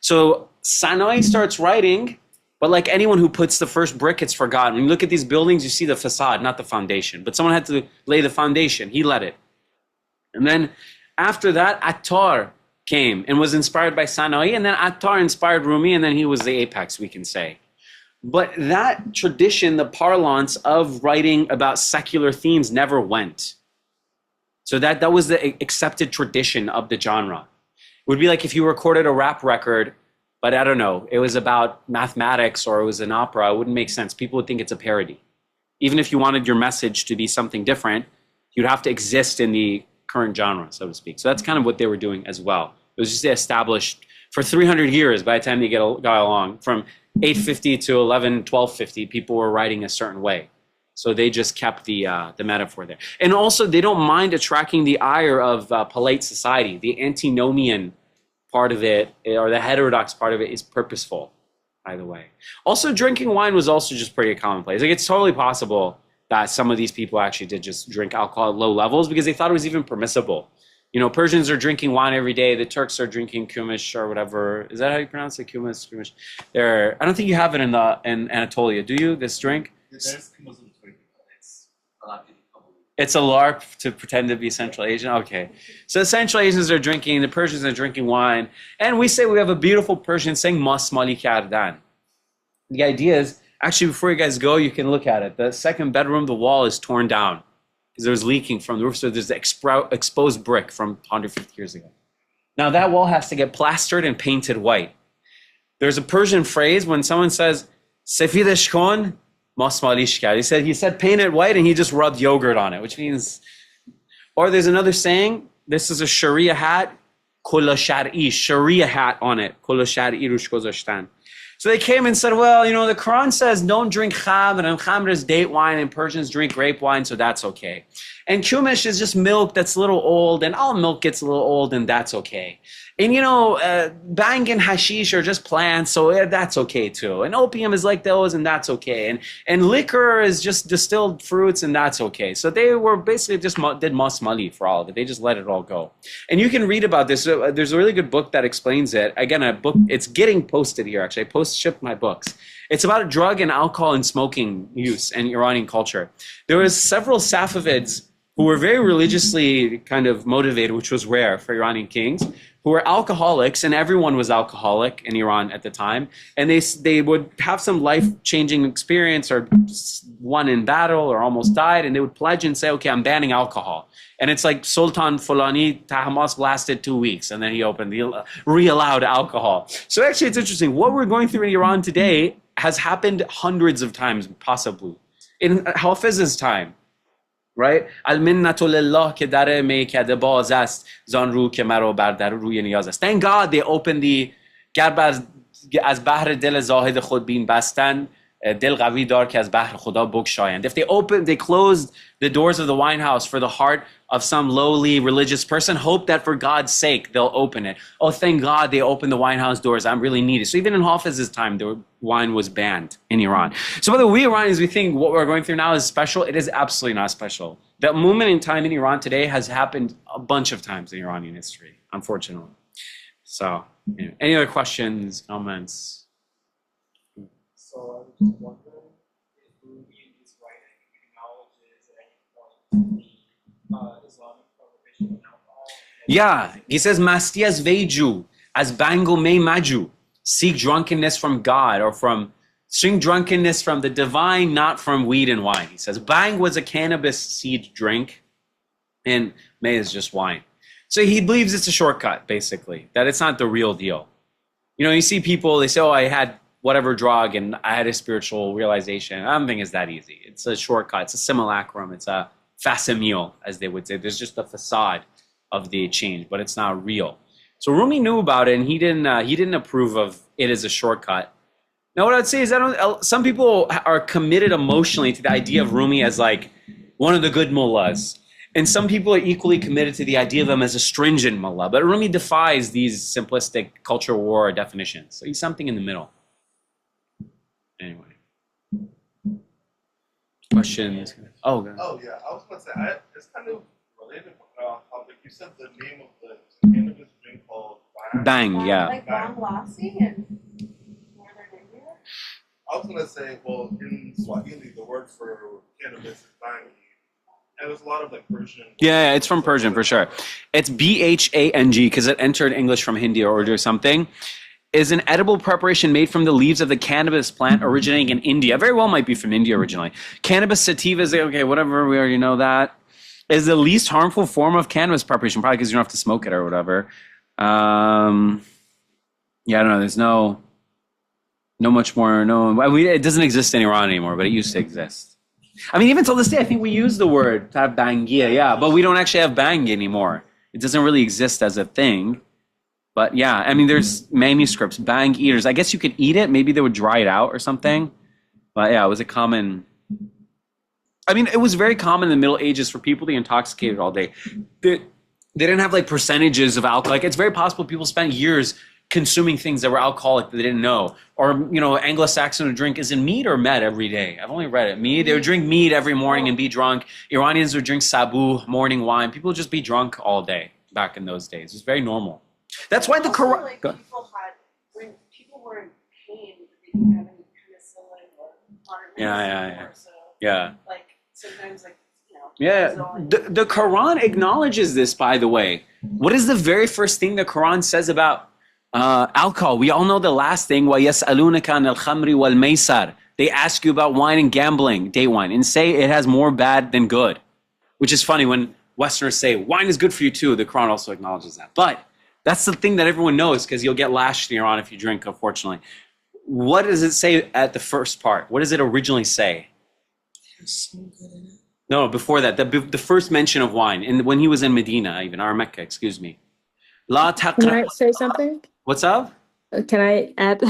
So Sanoi starts writing, but like anyone who puts the first brick, it's forgotten. When you look at these buildings, you see the facade, not the foundation. But someone had to lay the foundation. He led it. And then after that, Attar came and was inspired by Sanoi. And then Attar inspired Rumi, and then he was the apex, we can say. But that tradition, the parlance of writing about secular themes never went. So that was the accepted tradition of the genre. It would be like if you recorded a rap record, but I don't know, it was about mathematics or it was an opera, it wouldn't make sense. People would think it's a parody. Even if you wanted your message to be something different, you'd have to exist in the current genre, so to speak. So that's kind of what they were doing as well. It was just established for 300 years by the time they got along. From 850 to 1250, people were writing a certain way. So they just kept the metaphor there. And also, they don't mind attracting the ire of polite society. The antinomian part of it, or the heterodox part of it, is purposeful, by the way. Also, drinking wine was also just pretty commonplace. Like, it's totally possible that some of these people actually did just drink alcohol at low levels because they thought it was even permissible. You know, Persians are drinking wine every day. The Turks are drinking kumish or whatever. Is that how you pronounce it? Kumish. I don't think you have it in Anatolia, do you? This drink? There's Muslim drink, but it's a lot of people. It's a LARP to pretend to be Central Asian? Okay. So the Central Asians are drinking, the Persians are drinking wine. And we say we have a beautiful Persian saying, Mas Mali Kardan. The idea is, actually, before you guys go, you can look at it. The second bedroom, the wall is torn down because there's leaking from the roof. So there's the exposed brick from 150 years ago. Now that wall has to get plastered and painted white. There's a Persian phrase when someone says, Sefid Eshkon, he said paint it white and he just rubbed yogurt on it, which means, or there's another saying, this is a Sharia hat, کلاه شرعی, Sharia hat on it, کلاه شرعی روش گذاشتن. So they came and said, well, you know, the Quran says don't drink khamr, and khamr is date wine, and Persians drink grape wine, so that's okay. And kumish is just milk that's a little old, and all milk gets a little old, and that's okay. And, you know, bang and hashish are just plants, so that's okay too. And opium is like those, and that's okay. And liquor is just distilled fruits, and that's okay. So they were basically just did masmali for all of it. They just let it all go. And you can read about this. There's a really good book that explains it. Again, a book, it's getting posted here, actually. I shipped my books. It's about drug and alcohol and smoking use in Iranian culture. There was several Safavids who were very religiously kind of motivated, which was rare for Iranian kings, who were alcoholics, and everyone was alcoholic in Iran at the time. And they would have some life-changing experience or won in battle or almost died, and they would pledge and say, okay, I'm banning alcohol. And it's like Sultan Fulani, Hamas lasted 2 weeks, and then he re-allowed alcohol. So actually, it's interesting. What we're going through in Iran today has happened hundreds of times, possibly. In Hafiz's time, right? Al-minnatu lillah ke dare meikade baz ast zan ru ke maro bar dar ruye niyaz ast. Thank God they opened the ger az bahr dil zahid khud bin bastan dil qawi dar ke az bahr khuda bogshayand. If they closed the doors of the wine house for the heart of some lowly religious person, hope that for God's sake they'll open it. Oh, thank God they opened the wine house doors. I'm really needed. So even in Hafiz's time, the wine was banned in Iran. So whether we Iranians, we think what we're going through now is special, it is absolutely not special. That moment in time in Iran today has happened a bunch of times in Iranian history, unfortunately. So, anyway. Any other questions, comments? So I was just wondering if Rumi in his writing acknowledges at any point the Islamic prohibition of alcohol. Yeah, he says, Masti as veju, as bango me maju. Seek drunkenness from God, or seek drunkenness from the divine, not from weed and wine. He says, bang was a cannabis seed drink, and may is just wine. So he believes it's a shortcut, basically, that it's not the real deal. You know, you see people, they say, oh, I had whatever drug and I had a spiritual realization. I don't think it's that easy. It's a shortcut. It's a simulacrum. It's a facsimile, as they would say. There's just a facade of the change, but it's not real. So Rumi knew about it, and he didn't approve of it as a shortcut. Now, what I'd say is some people are committed emotionally to the idea of Rumi as like one of the good mullahs. And some people are equally committed to the idea of him as a stringent mullah. But Rumi defies these simplistic culture war definitions. So he's something in the middle. Anyway. Questions? Oh, go ahead. Oh yeah, I was going to say it's kind of related. How like you said the name of the cannabis drink called Bang, yeah. Like Bang Lassi in Northern India? I was going to say, well, in Swahili, the word for cannabis is bangi, and there's a lot of like Persian. Yeah, it's from Persian for sure. It's Bhang because it entered English from Hindi or Urdu or something. Is an edible preparation made from the leaves of the cannabis plant originating in India. Very well might be from India originally. Cannabis sativa is, okay, whatever, we already know that. Is the least harmful form of cannabis preparation, probably because you don't have to smoke it or whatever. Yeah, I don't know. There's no much more. It doesn't exist in Iran anymore, but it used to exist. I mean, even till this day, I think we use the word bangia, yeah, but we don't actually have bang anymore. It doesn't really exist as a thing. But yeah, I mean, there's manuscripts, bang eaters. I guess you could eat it. Maybe they would dry it out or something. But yeah, it was a common. I mean, it was very common in the Middle Ages for people to be intoxicated all day. They didn't have like percentages of alcohol. Like it's very possible people spent years consuming things that were alcoholic that they didn't know. Or, you know, Anglo-Saxon would drink, is it mead or med every day? I've only read it. Mead, they would drink mead every morning and be drunk. Iranians would drink sabu, morning wine. People would just be drunk all day back in those days. It was very normal. That's why the Quran. Like people were in pain because they didn't have any penicillin or modern medicine anymore, so like sometimes like the Quran acknowledges this, by the way. What is the very first thing the Quran says about alcohol? We all know the last thing. وَيَسْأَلُونَكَ عَنِ الْخَمْرِ وَالْمَيْسَرِ. They ask you about wine and gambling, day wine, and say it has more bad than good. Which is funny when Westerners say wine is good for you too. The Quran also acknowledges that. But that's the thing that everyone knows because you'll get lashed in Iran if you drink, unfortunately. What does it say at the first part? What does it originally say? There's so good in it. No, before that, the first mention of wine, and when he was in Medina, even, or Mecca, excuse me. La Can taqra. I say something? What's up? Can I add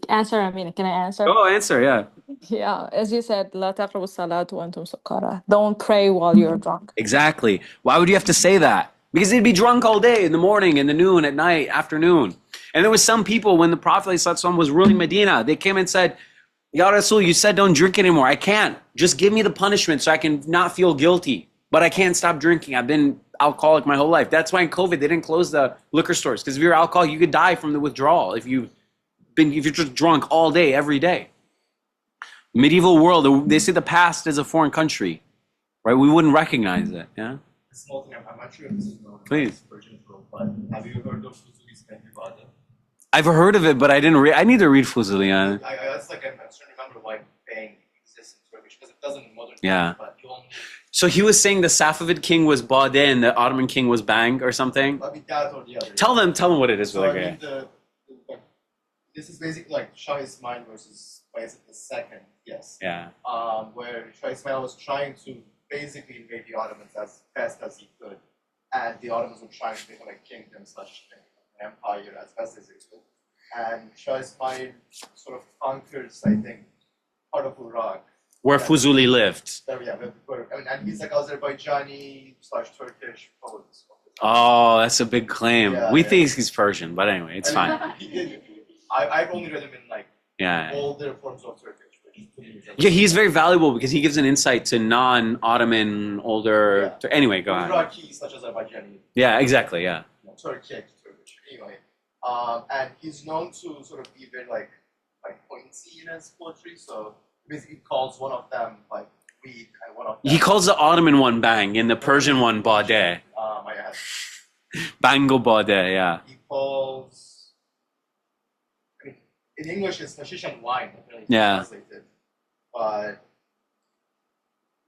answer? I mean, can I answer? Go answer, yeah. Yeah, as you said, لا تقربوا الصلاة وأنتم سكارى. Don't pray while you're drunk. Exactly. Why would you have to say that? Because they'd be drunk all day, in the morning, in the noon, at night, afternoon. And there was some people, when the Prophet ﷺ was ruling Medina, they came and said, Ya Rasul, you said don't drink anymore. I can't. Just give me the punishment so I can not feel guilty. But I can't stop drinking. I've been alcoholic my whole life. That's why in COVID, they didn't close the liquor stores. Because if you're alcoholic, you could die from the withdrawal if you're just drunk all day, every day. Medieval world, they say the past is a foreign country, right? We wouldn't recognize it, yeah? A small thing, I'm not sure if this is known. Please. Persian world, but have you heard of Fuzuli's Ibadah? I've heard of it, but I didn't read. I need to read Fuzuli on it. That's like, I'm trying to remember why bang exists in Turkish, because it doesn't in modern Yeah. times, but you only, So he was saying the Safavid king was Bade and the Ottoman king was Bang or something? I mean, that or the other. Tell them what it is. So, Like, I mean, this is basically like Shah Ismail versus Bayezid II, yes. yeah. Where Shah Ismail was trying to basically invade the Ottomans as best as he could, and the Ottomans were trying to become a kingdom slash an empire as best as they could. And Shah Ismail sort of conquers, I think, part of Iraq. Where Fuzuli lived. And he's like Azerbaijani slash Turkish poet. Oh, that's a big claim. Yeah, we yeah. think he's Persian, but anyway, it's fine. I've only read him in like Yeah. older forms of Turkish. Yeah, he's very valuable because he gives an insight to non-Ottoman, older... Anyway, go ahead. Iraqi slash Azerbaijani. Yeah, exactly, yeah. Turkish. Anyway, and he's known to sort of be very like pointy in his poetry. So basically, calls one of them like weak, and one of them. He calls the Ottoman one Bang and the Persian one Bade. I had. Bango Bade, yeah. He calls. I mean, in English, it's hashish and wine. Really Yeah. Translated, but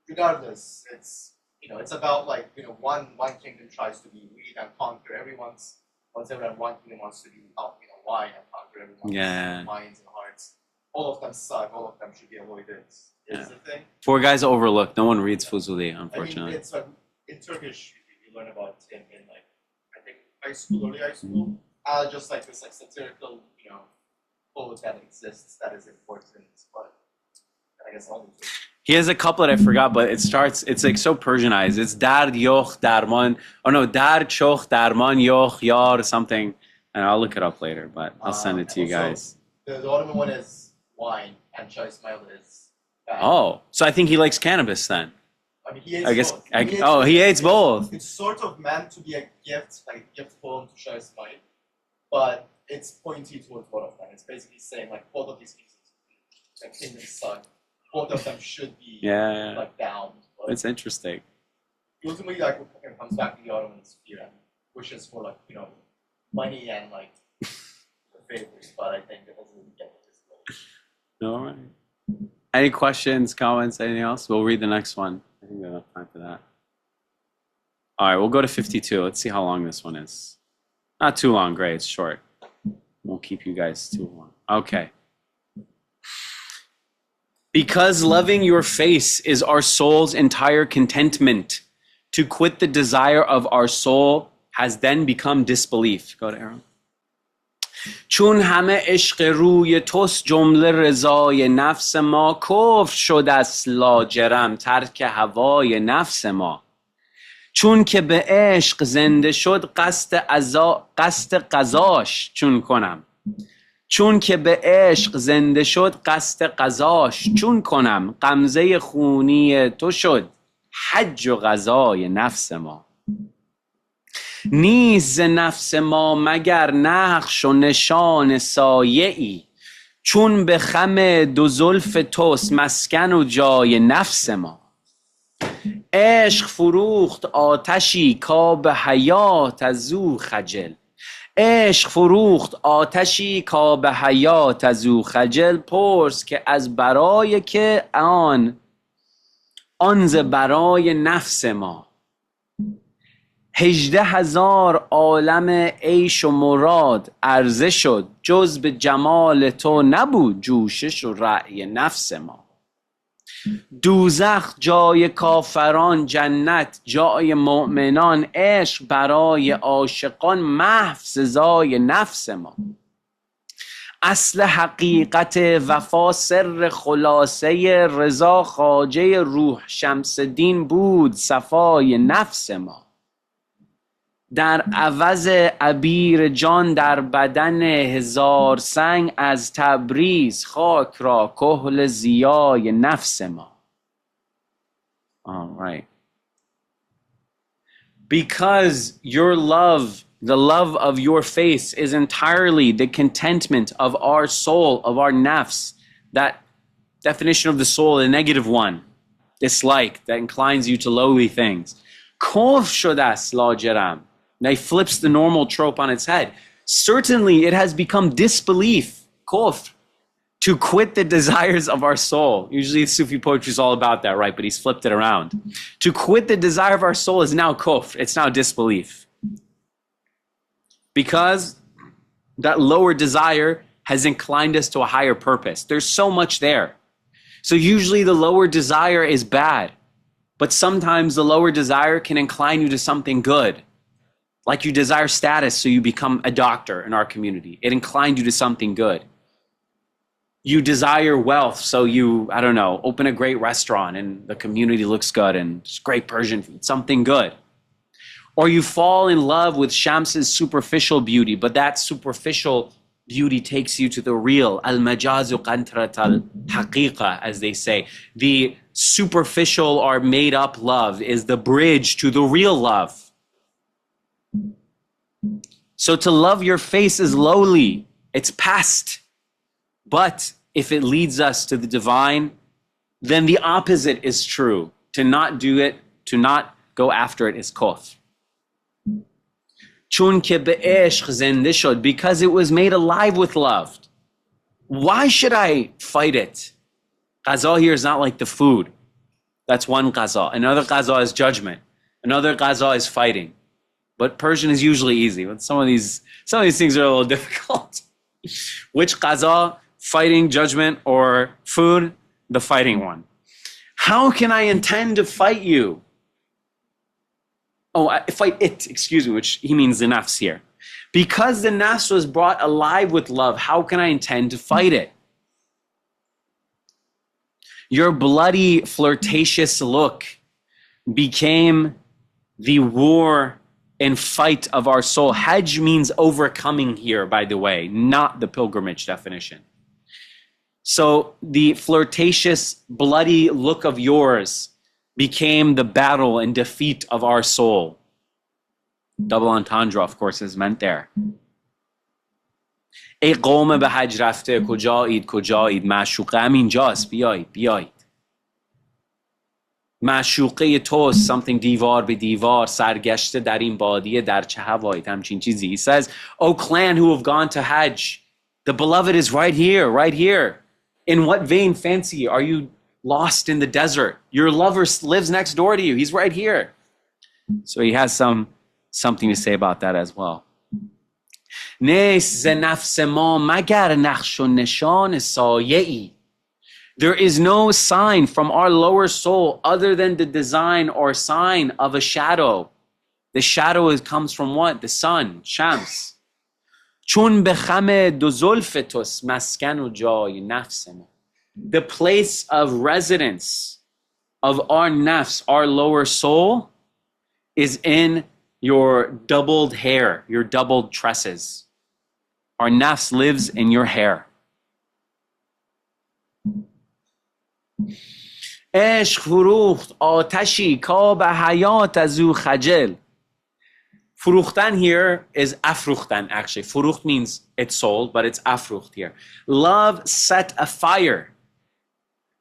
regardless, it's it's about like one kingdom tries to be weak and conquer everyone's. Once everyone one kingdom wants to be wine and conquer everyone's minds and hearts. All of them suck. All of them should be avoided. Is the thing. Four guys overlooked. No one reads Fuzuli, unfortunately. I mean, it's like in Turkish, you learn about him in like I think early high school. Just like this like satirical poet that exists that is important, but I guess only. He has a couplet I forgot, but it's like so Persianized. It's Dar Yoch Darman. Oh no, Dar Choch Darman Yoch Yar something. And I'll look it up later, but I'll send it to you guys. The Ottoman one is wine, and Shah Ismail is bad. Oh, so I think he likes cannabis then. I mean, he hates I guess. both. He hates both. It's sort of meant to be a gift, like a gift poem to Shah Ismail, but it's pointy towards both of them. It's basically saying like both of these pieces, like kingdoms suck. Both of them should be like down. It's interesting. Ultimately, like it comes back to the Ottoman sphere and wishes for like money and like favors, but I think it doesn't really get to this way. All right. Any questions, comments, anything else? We'll read the next one. I think we have enough time for that. All right, we'll go to 52. Let's see how long this one is. Not too long, great. It's short. Won't keep you guys too long. Okay. Because loving your face is our soul's entire contentment, to quit the desire of our soul has then become disbelief. Go to Aaron. چون همه عشق روی توست جمله رضای نفس ما کفر شد از لاجرم ترک هوای نفس ما چون که به عشق زنده شد قصد قضاش چون کنم چون که به عشق زنده شد قصد قضاش چون کنم غمزه خونی تو شد حج و قضای نفس ما نیست ز نفس ما مگر نقش و نشان سایه ای چون به خم دو زلف توست مسکن و جای نفس ما عشق فروخت آتشی کاب حیات از او خجل عشق فروخت آتشی کاب حیات از او خجل پرس که از برای که آن ز برای نفس ما 18,000 عالم عیش و مراد عرضه شد جز به جمال تو نبود جوشش و رأی نفس ما دوزخ جای کافران، جنت جای مؤمنان، عشق برای عاشقان، محو سزای نفس ما. اصل حقیقت وفا، سر خلاصه رضا، خواجه روح شمس دین بود صفای نفس ما. در عوض عبیر جان در بدن هزار سنگ، از تبریز خاک را کحل ضیای نفس ما. All right. Because your love, the love of your face, is entirely the contentment of our soul, of our nafs. That definition of the soul, the negative one, dislike, that inclines you to lowly things. Kof shodas lajeram. Now he flips the normal trope on its head. Certainly it has become disbelief, kof, to quit the desires of our soul. Usually Sufi poetry is all about that, right? But he's flipped it around. To quit the desire of our soul is now kufr. It's now disbelief. Because that lower desire has inclined us to a higher purpose. There's so much there. So usually the lower desire is bad. But sometimes the lower desire can incline you to something good. Like you desire status, so you become a doctor in our community. It inclined you to something good. You desire wealth, so you, I don't know, open a great restaurant and the community looks good and it's great Persian food, something good. Or you fall in love with Shams's superficial beauty, but that superficial beauty takes you to the real, al-majazu qantrat al-haqiqa, as they say. The superficial or made up love is the bridge to the real love. So to love your face is lowly, it's past. But if it leads us to the divine, then the opposite is true. To not do it, to not go after it is kufr. Chun ke be'eshq zinde shod, because it was made alive with love. Why should I fight it? Qaza here is not like the food. That's one qaza. Another qaza is judgment. Another qaza is fighting. But Persian is usually easy. But some of these things are a little difficult. Which qaza? Fighting, judgment, or food? The fighting one. How can I intend to fight you? Fight it, excuse me, which he means the nafs here. Because the nafs was brought alive with love, how can I intend to fight it? Your bloody, flirtatious look became the war and fight of our soul. Hajj means overcoming here, by the way, not the pilgrimage definition. So the flirtatious, bloody look of yours became the battle and defeat of our soul. Double entendre, of course, is meant there. ای قوم به حج رفته کجایید کجایید معشوقه همینجاست بیایید معشوقه توست something دیوار به دیوار سرگشته در این بادیه در چه هوایید همچین چیزی. He says, O clan who have gone to Hajj, the beloved is right here. In what vain fancy are you lost in the desert? Your lover lives next door to you. He's right here. So he has something to say about that as well. There is no sign from our lower soul other than the design or sign of a shadow. The shadow comes from what? The sun, Shams. The place of residence of our nafs, our lower soul, is in your doubled hair, your doubled tresses. Our nafs lives in your hair. عشق فروخت آتشی کاب حیات از او خجل. Furuchtan here is afruchtan, actually. Furucht means it's sold, but it's afrucht here. Love set a fire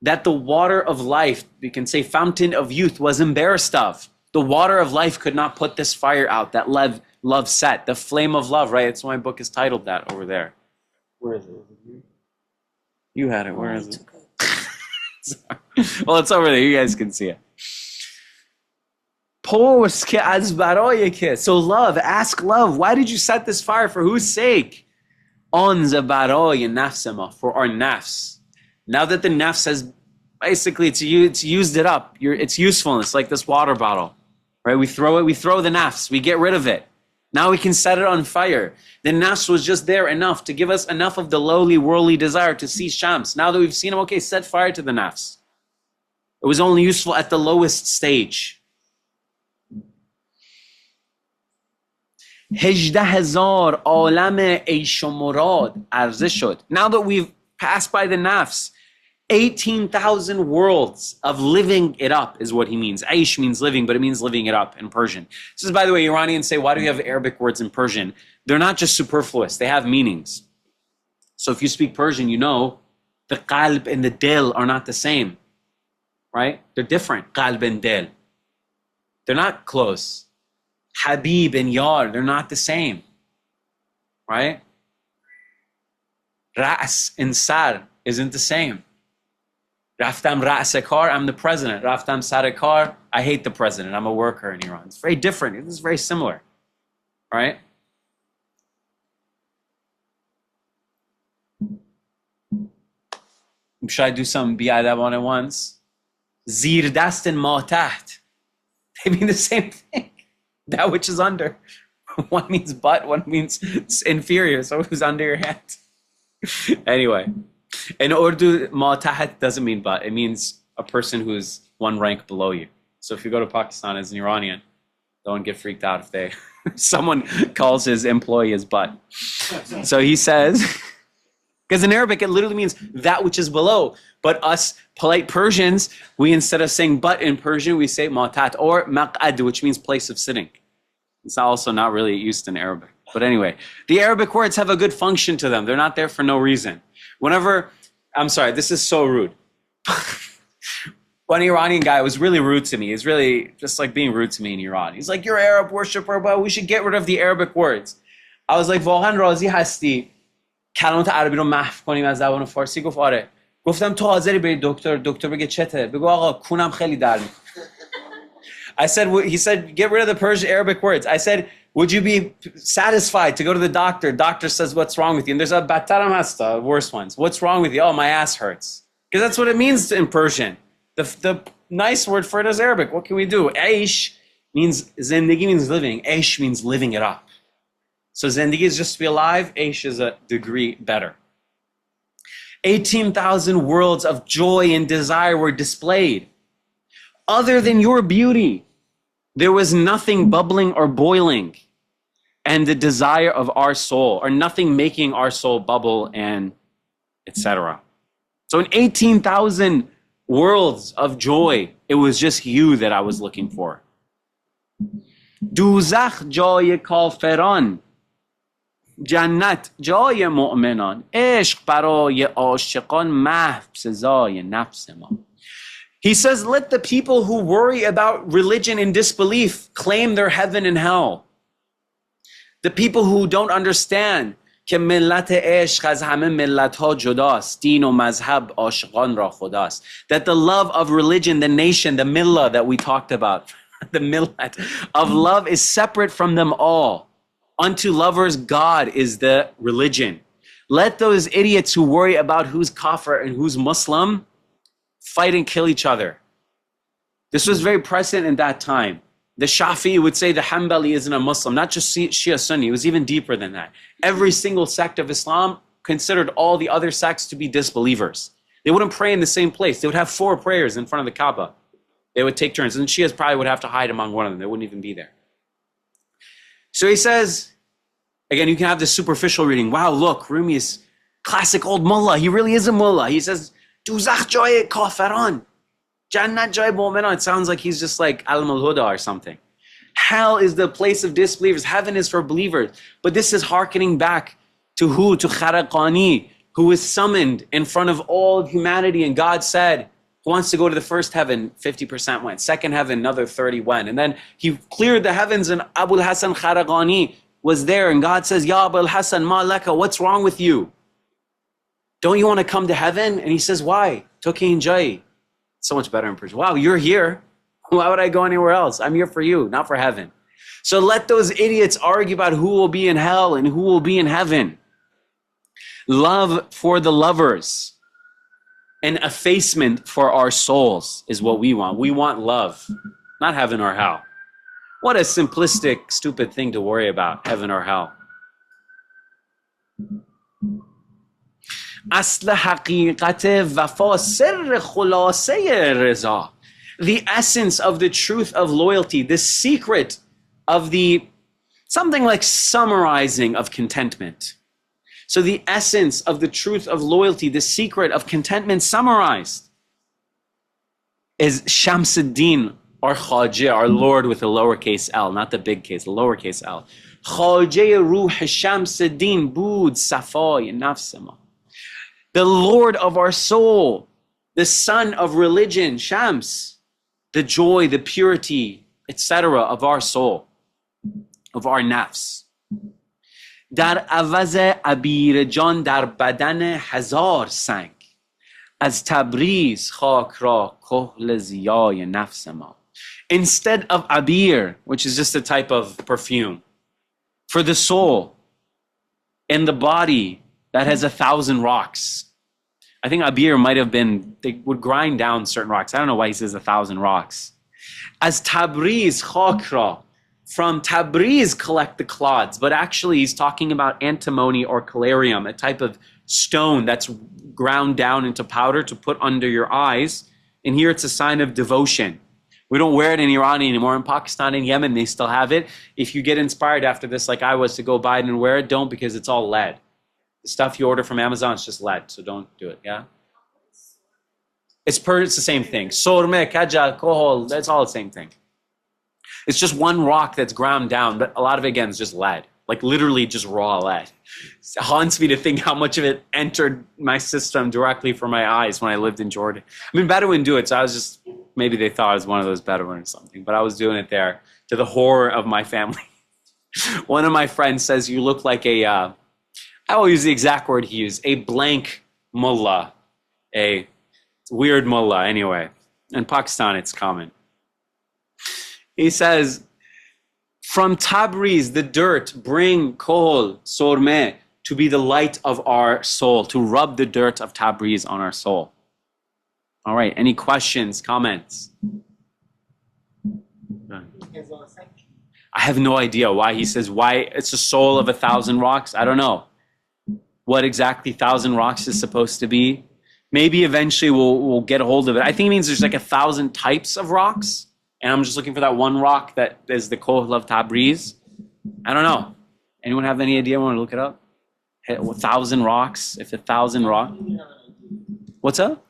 that the water of life, you can say fountain of youth, was embarrassed of. The water of life could not put this fire out that love set. The flame of love, right? That's why my book is titled that over there. Where is it? You had it. Where is it? Well, it's over there. You guys can see it. So love, ask love. Why did you set this fire? For whose sake? For our nafs. Now that the nafs has Basically, it's used it up. It's usefulness, like this water bottle, right? We throw the nafs, we get rid of it. Now we can set it on fire. The nafs was just there enough to give us enough of the lowly, worldly desire to see Shams. Now that we've seen him, okay, set fire to the nafs. It was only useful at the lowest stage. 18,000 عالم عیش و مراد عرضه شد. Now that we've passed by the nafs, 18,000 worlds of living it up is what he means. Aish means living, but it means living it up in Persian. This is, by the way, Iranians say, why do you have Arabic words in Persian? They're not just superfluous, they have meanings. So if you speak Persian, you know the qalb and the dil are not the same, right? They're different, qalb and dil. They're not close. Habib and yar, they're not the same, right? Ra's and sar isn't the same. Raftam Ra'as Kar, I'm the president. Raftam Sarakar, I hate the president. I'm a worker in Iran. It's very different. It is very similar, right? Should I do some bi'adab on it once? Zir dast and ma taht. They mean the same thing. That which is under. One means butt, one means inferior. So who's under your hand? Anyway. In Urdu, ma tahat doesn't mean butt. It means a person who's one rank below you. So if you go to Pakistan as an Iranian, don't get freaked out if someone calls his employee his butt. So he says, because in Arabic it literally means that which is below. But us polite Persians, we instead of saying butt in Persian, we say matat or maq'ad, which means place of sitting. It's also not really used in Arabic. But anyway, the Arabic words have a good function to them. They're not there for no reason. I'm sorry, this is so rude. One Iranian guy was really rude to me. He's really just like being rude to me in Iran. He's like, you're Arab worshiper, but we should get rid of the Arabic words. I was like, واقعا راضی هستی کلمات عربی رو محو کنیم از زبان فارسی؟ گفت آره. گفتم تو حاضری بری دکتر بگه چته؟ بگو آقا کونم خیلی در میاد. He said, get rid of the Persian Arabic words. I said, would you be satisfied to go to the doctor? Doctor says, what's wrong with you? And there's a bataram hasta, worse ones. What's wrong with you? Oh, my ass hurts. Because that's what it means in Persian. The nice word for it is Arabic. What can we do? Aish means, zindagi means living. Aish means living it up. So zindagi is just to be alive. Aish is a degree better. 18,000 worlds of joy and desire were displayed. Other than your beauty, there was nothing bubbling or boiling and the desire of our soul, or nothing making our soul bubble and etc. So in 18,000 worlds of joy, it was just you that I was looking for. Duzakh jay kafiran, jannat jay mu'minan, ishq baraye ashiqan mahv sazaye nafs ma. He says, let the people who worry about religion and disbelief claim their heaven and hell. The people who don't understand که ملت عشق از همه ملت ها جداست، دین و مذهب عاشقان را خداست. That the love of religion, the nation, the millah that we talked about, the millat of love is separate from them all. Unto lovers, God is the religion. Let those idiots who worry about who's kafir and who's Muslim fight and kill each other. This was very present in that time. The Shafi'i would say the Hanbali isn't a Muslim, not just Shia Sunni, it was even deeper than that. Every single sect of Islam considered all the other sects to be disbelievers. They wouldn't pray in the same place. They would have 4 prayers in front of the Kaaba. They would take turns, and Shias probably would have to hide among one of them. They wouldn't even be there. So he says, again, you can have this superficial reading. Wow, look, Rumi is classic old mullah. He really is a mullah. He says, Duzakh joy kafiran, Jannat joy mu'minan. It sounds like he's just like Alam al-Huda or something. Hell is the place of disbelievers. Heaven is for believers. But this is hearkening back to who? To Kharaqani, who was summoned in front of all of humanity. And God said, who wants to go to the first heaven? 50% went. Second heaven, another 30 went. And then he cleared the heavens and Abul Hasan Kharaqani was there. And God says, Ya Abul Hasan, ma laka, what's wrong with you? Don't you want to come to heaven? And he says, why? Tokin jai. So much better in Persian. Wow, you're here. Why would I go anywhere else? I'm here for you, not for heaven. So let those idiots argue about who will be in hell and who will be in heaven. Love for the lovers. An effacement for our souls is what we want. We want love, not heaven or hell. What a simplistic, stupid thing to worry about, heaven or hell. اصل حقیقت وفا سر خلاصه رضا. The essence of the truth of loyalty, the secret of the, something like summarizing of contentment. So the essence of the truth of loyalty, the secret of contentment summarized is Shamsuddin, or Khaja, our Lord with a lowercase L, not the big case, the lowercase L. Khaja Ruh Shamsuddin Bud Safai Nafsama. The Lord of our soul, the Son of religion, Shams, the joy, the purity, etc. of our soul, of our nafs. در عوض عبیر جان در بدن هزار سنگ از تبریز خاک را کحل ضیای نفس ما. Instead of abir, which is just a type of perfume, for the soul and the body that has 1,000 rocks. I think abir might have been, they would grind down certain rocks. I don't know why he says 1,000 rocks. As Tabriz khak ra, from Tabriz collect the clods, but actually he's talking about antimony or calarium, a type of stone that's ground down into powder to put under your eyes. And here it's a sign of devotion. We don't wear it in Iran anymore. In Pakistan and Yemen, they still have it. If you get inspired after this, like I was, to go buy it and wear it, don't, because it's all lead. The stuff you order from Amazon is just lead, so don't do it, yeah? It's the same thing. Sorme, kaja, alcohol, that's all the same thing. It's just one rock that's ground down, but a lot of it, again, is just lead. Like literally just raw lead. It haunts me to think how much of it entered my system directly from my eyes when I lived in Jordan. I mean, Bedouin do it, so I was just, maybe they thought I was one of those Bedouin or something, but I was doing it there to the horror of my family. One of my friends says, you look like I will use the exact word he used, a blank mullah, a weird mullah anyway. In Pakistan, it's common. He says, from Tabriz, the dirt, bring kohol, sorme, to be the light of our soul, to rub the dirt of Tabriz on our soul. All right, any questions, comments? I have no idea why he says, why it's a soul of 1,000 rocks. I don't know what exactly 1,000 rocks is supposed to be. Maybe eventually we'll get a hold of it. I think it means there's like 1,000 types of rocks. And I'm just looking for that one rock that is the Kohl of Tabriz. I don't know. Anyone have any idea? Want to look it up? 1,000 rocks. If 1,000 rocks. What's up?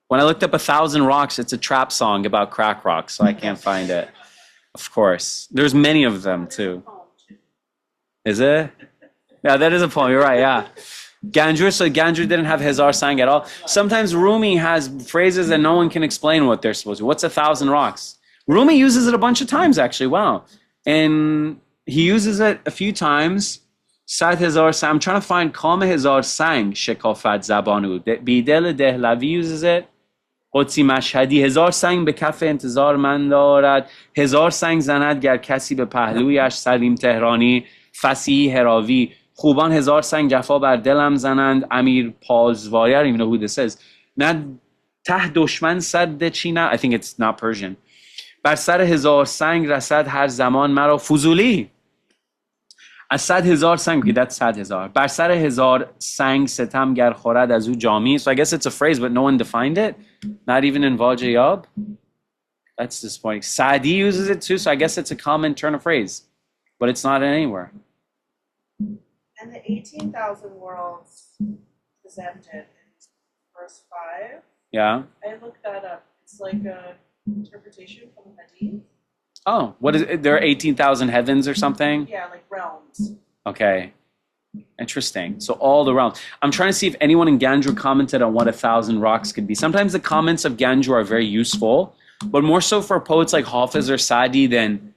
When I looked up 1,000 rocks, it's a trap song about crack rocks, so I can't find it. Of course. There's many of them too. Is it? Yeah, that is a poem. You're right, yeah. Ganjur, so Ganjur didn't have Hezar Sang at all. Sometimes Rumi has phrases that no one can explain what they're supposed to. What's 1,000 rocks? Rumi uses it a bunch of times, actually. Wow. And he uses it a few times. Sad Hezar Sang. I'm trying to find Kama Hezar Sang, Shekafat Zabanu. Bidel Dehlavi uses it. قدسی مشهدی هزار سنگ به کف انتظار من دارد هزار سنگ زند گر کسی به پهلویش سلیم تهرانی فصیح هراوی خوبان هزار سنگ جفا بر دلم زنند امیر پازواری I don't even know who this is نه ته دشمن صد چینه I think it's not Persian بر سر هزار سنگ رسد هر زمان مرا فضولی از 100,000 سنگ that's 100,000 بر سر هزار سنگ ستم گر خورد از او جامی so I guess it's a phrase but no one defined it not even in Vajayab that's disappointing Saadi uses it too so I guess it's a common turn of phrase but it's not anywhere and the 18,000 worlds presented in verse 5 yeah I looked that up it's like a interpretation from the Hadith. Oh, what is it? There are 18,000 heavens or something? Yeah, like realms. Okay. Interesting. So all the realms. I'm trying to see if anyone in Ganjur commented on what 1,000 rocks could be. Sometimes the comments of Ganjur are very useful, but more so for poets like Hafiz or Saadi than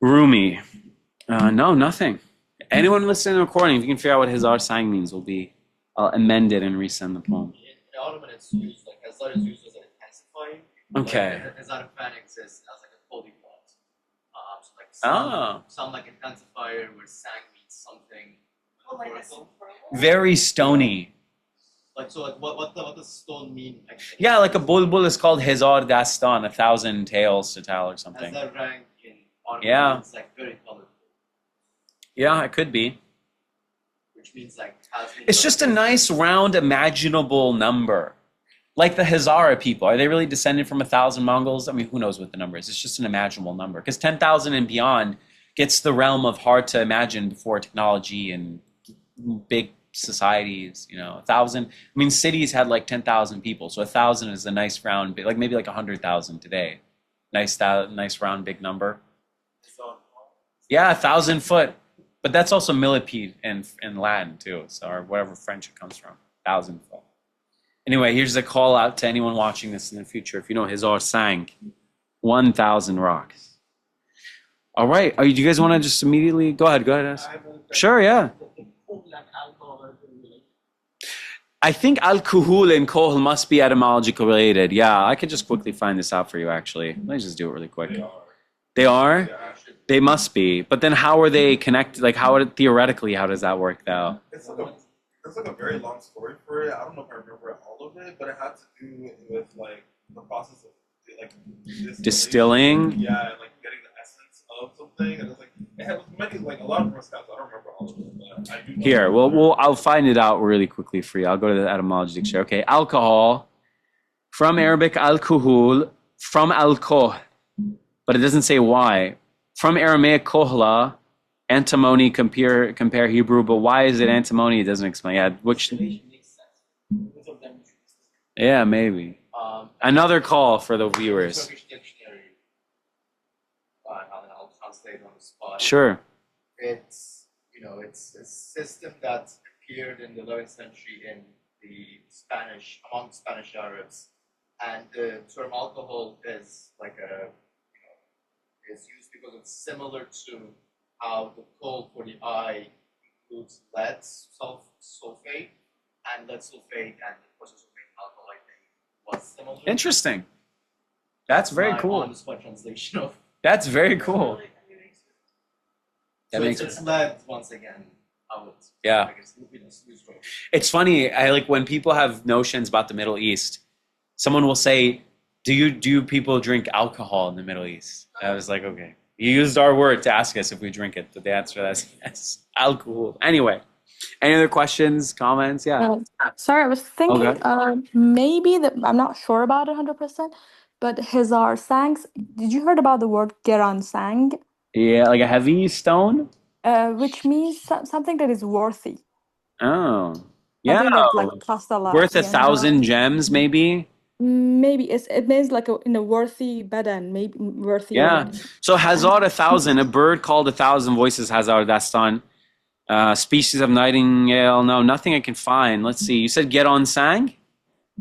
Rumi. No, nothing. Anyone listening to the recording, if you can figure out what Hizar Sang means, I'll amend it and resend the poem. In Ottoman, it's used, like Hezar is used as an intensifying. Okay. Like, Hezar fan exists as like a holy pot. So like some like intensifier where sang means something metaphorical. Very stony. Like so, like what does stone mean? Actually? Yeah, like a bulbul is called Hezar Dastan, 1,000 tales to tell or Has something. that rank in Arabic? Yeah. It's like very colorful. Yeah, it could be. Which means like has It's just a nice, round, imaginable number. Like the Hazara people. Are they really descended from 1,000 Mongols? I mean, who knows what the number is? It's just an imaginable number. Because 10,000 and beyond gets the realm of hard to imagine before technology and big societies, 1,000. I mean, cities had like 10,000 people. So 1,000 is a nice round, like maybe like 100,000 today. Nice round, big number. Yeah, 1,000 foot. But that's also millipede in Latin too. So, or whatever French it comes from. 1,000 foot. Anyway, here's a call out to anyone watching this in the future. If you know Hezar sang 1,000 rocks. All right. Do you guys want to just immediately go ahead? Ask. Sure, yeah. I think al-kuhul and kohl must be etymologically related. Yeah, I could just quickly find this out for you, actually. Let me just do it really quick. They are? They must be. But then how are they connected? Like, theoretically, how does that work, though? It's like a very long story for it. I don't know if I remember all of it, but it had to do with like the process of like distilling. Yeah, and like getting the essence of something. And it's like it had many, like a lot of steps. I don't remember all of it, but I do know. Here, I'll find it out really quickly for you. I'll go to the etymology dictionary. Okay, alcohol, from Arabic al-kuhul, from al-koh, but it doesn't say why. From Aramaic kohla, antimony, compare Hebrew, but why is it antimony? It doesn't explain. Yeah, maybe. Another call for the viewers. I'll translate on the spot. Sure. It's it's a system that appeared in the 11th century in among Spanish Arabs, and the term alcohol is like is used because it's similar to how the coal for the eye includes lead sulfate, and lead sulfate and the process of making alcohol, I think, was similar. Interesting. That's very cool. On-the-spot translation of. That's very cool. So it's lead once again. Yeah. It's funny. I like when people have notions about the Middle East. Someone will say, "Do people drink alcohol in the Middle East?" I was like, okay. You used our word to ask us if we drink it, but the answer to that is yes. Alcohol. Anyway, any other questions, comments? Yeah. Sorry, I was thinking maybe that I'm not sure about it 100%, but Hezar Sangs. Did you heard about the word Geran Sang? Yeah, like a heavy stone? Which means something that is worthy. Oh. Yeah. Something that like costs a lot. Worth 1,000 gems, maybe? Maybe it means like in a worthy badan, maybe worthy. Yeah. So Hazar 1,000, a bird called 1,000 voices, Hazar Dastan. Species of nightingale. No, nothing I can find. Let's see. You said Geran Sang?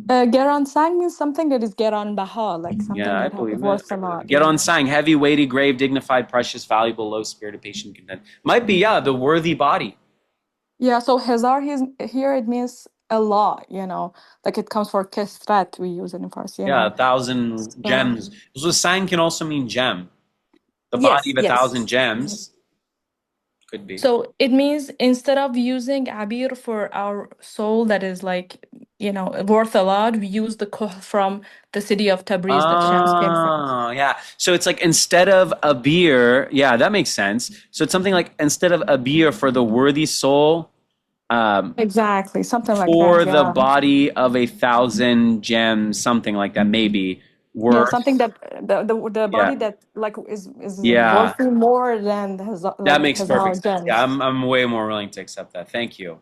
Geran Sang means something that is Geran Baha, like something I that believe worth a lot. Geran Sang, heavy, weighty, grave, dignified, precious, valuable, low-spirited, patient, content. Might be, the worthy body. Yeah, so Hezar here it means a lot, like it comes for Kestrat, we use it in Farsi. 1,000 gems. So Sang can also mean gem. The body of 1,000 gems could be. So it means instead of using Abir for our soul that is like, worth a lot, we use the koh from the city of Tabriz that Shams came from. Yeah. So it's like instead of a beer, that makes sense. So it's something like instead of a beer for the worthy soul, exactly, something like that. For the body of 1,000 gems, something like that, maybe. Something that the body that like is worth more than that makes perfect sense. Yeah, I'm way more willing to accept that. Thank you.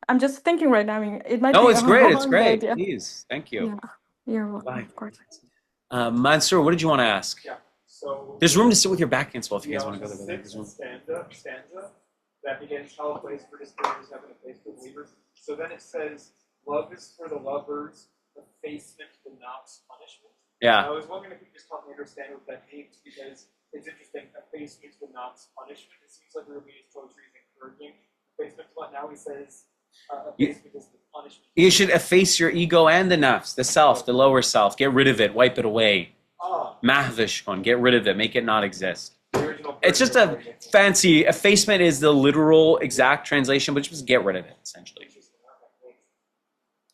I'm just thinking right now. I mean, it might. No, be it's great. It's great. Please, thank you. Yeah, you're welcome. Of course. Mansoor, what did you want to ask? Yeah. So there's room to sit with your back against the wall if you guys want to go there. There's room. Stanza that begins, "How a place for disbelievers, heaven a place for believers." So then it says, "Love is for the lovers, effacement but not punishment." Yeah. I was wondering if you could just help me understand what that means, because it's interesting. Effacement but not punishment. It seems like Rumi's poetry is encouraging effacement, but now he says effacement is the punishment. You should efface your ego and the nafs, the self, the lower self. Get rid of it. Wipe it away. Mahvishkon. Get rid of it. Make it not exist. It's just a fancy effacement is the literal exact translation, but just get rid of it essentially.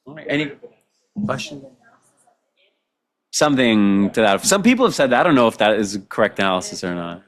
All right. Any question? Something to that. Some people have said that. I don't know if that is correct analysis or not.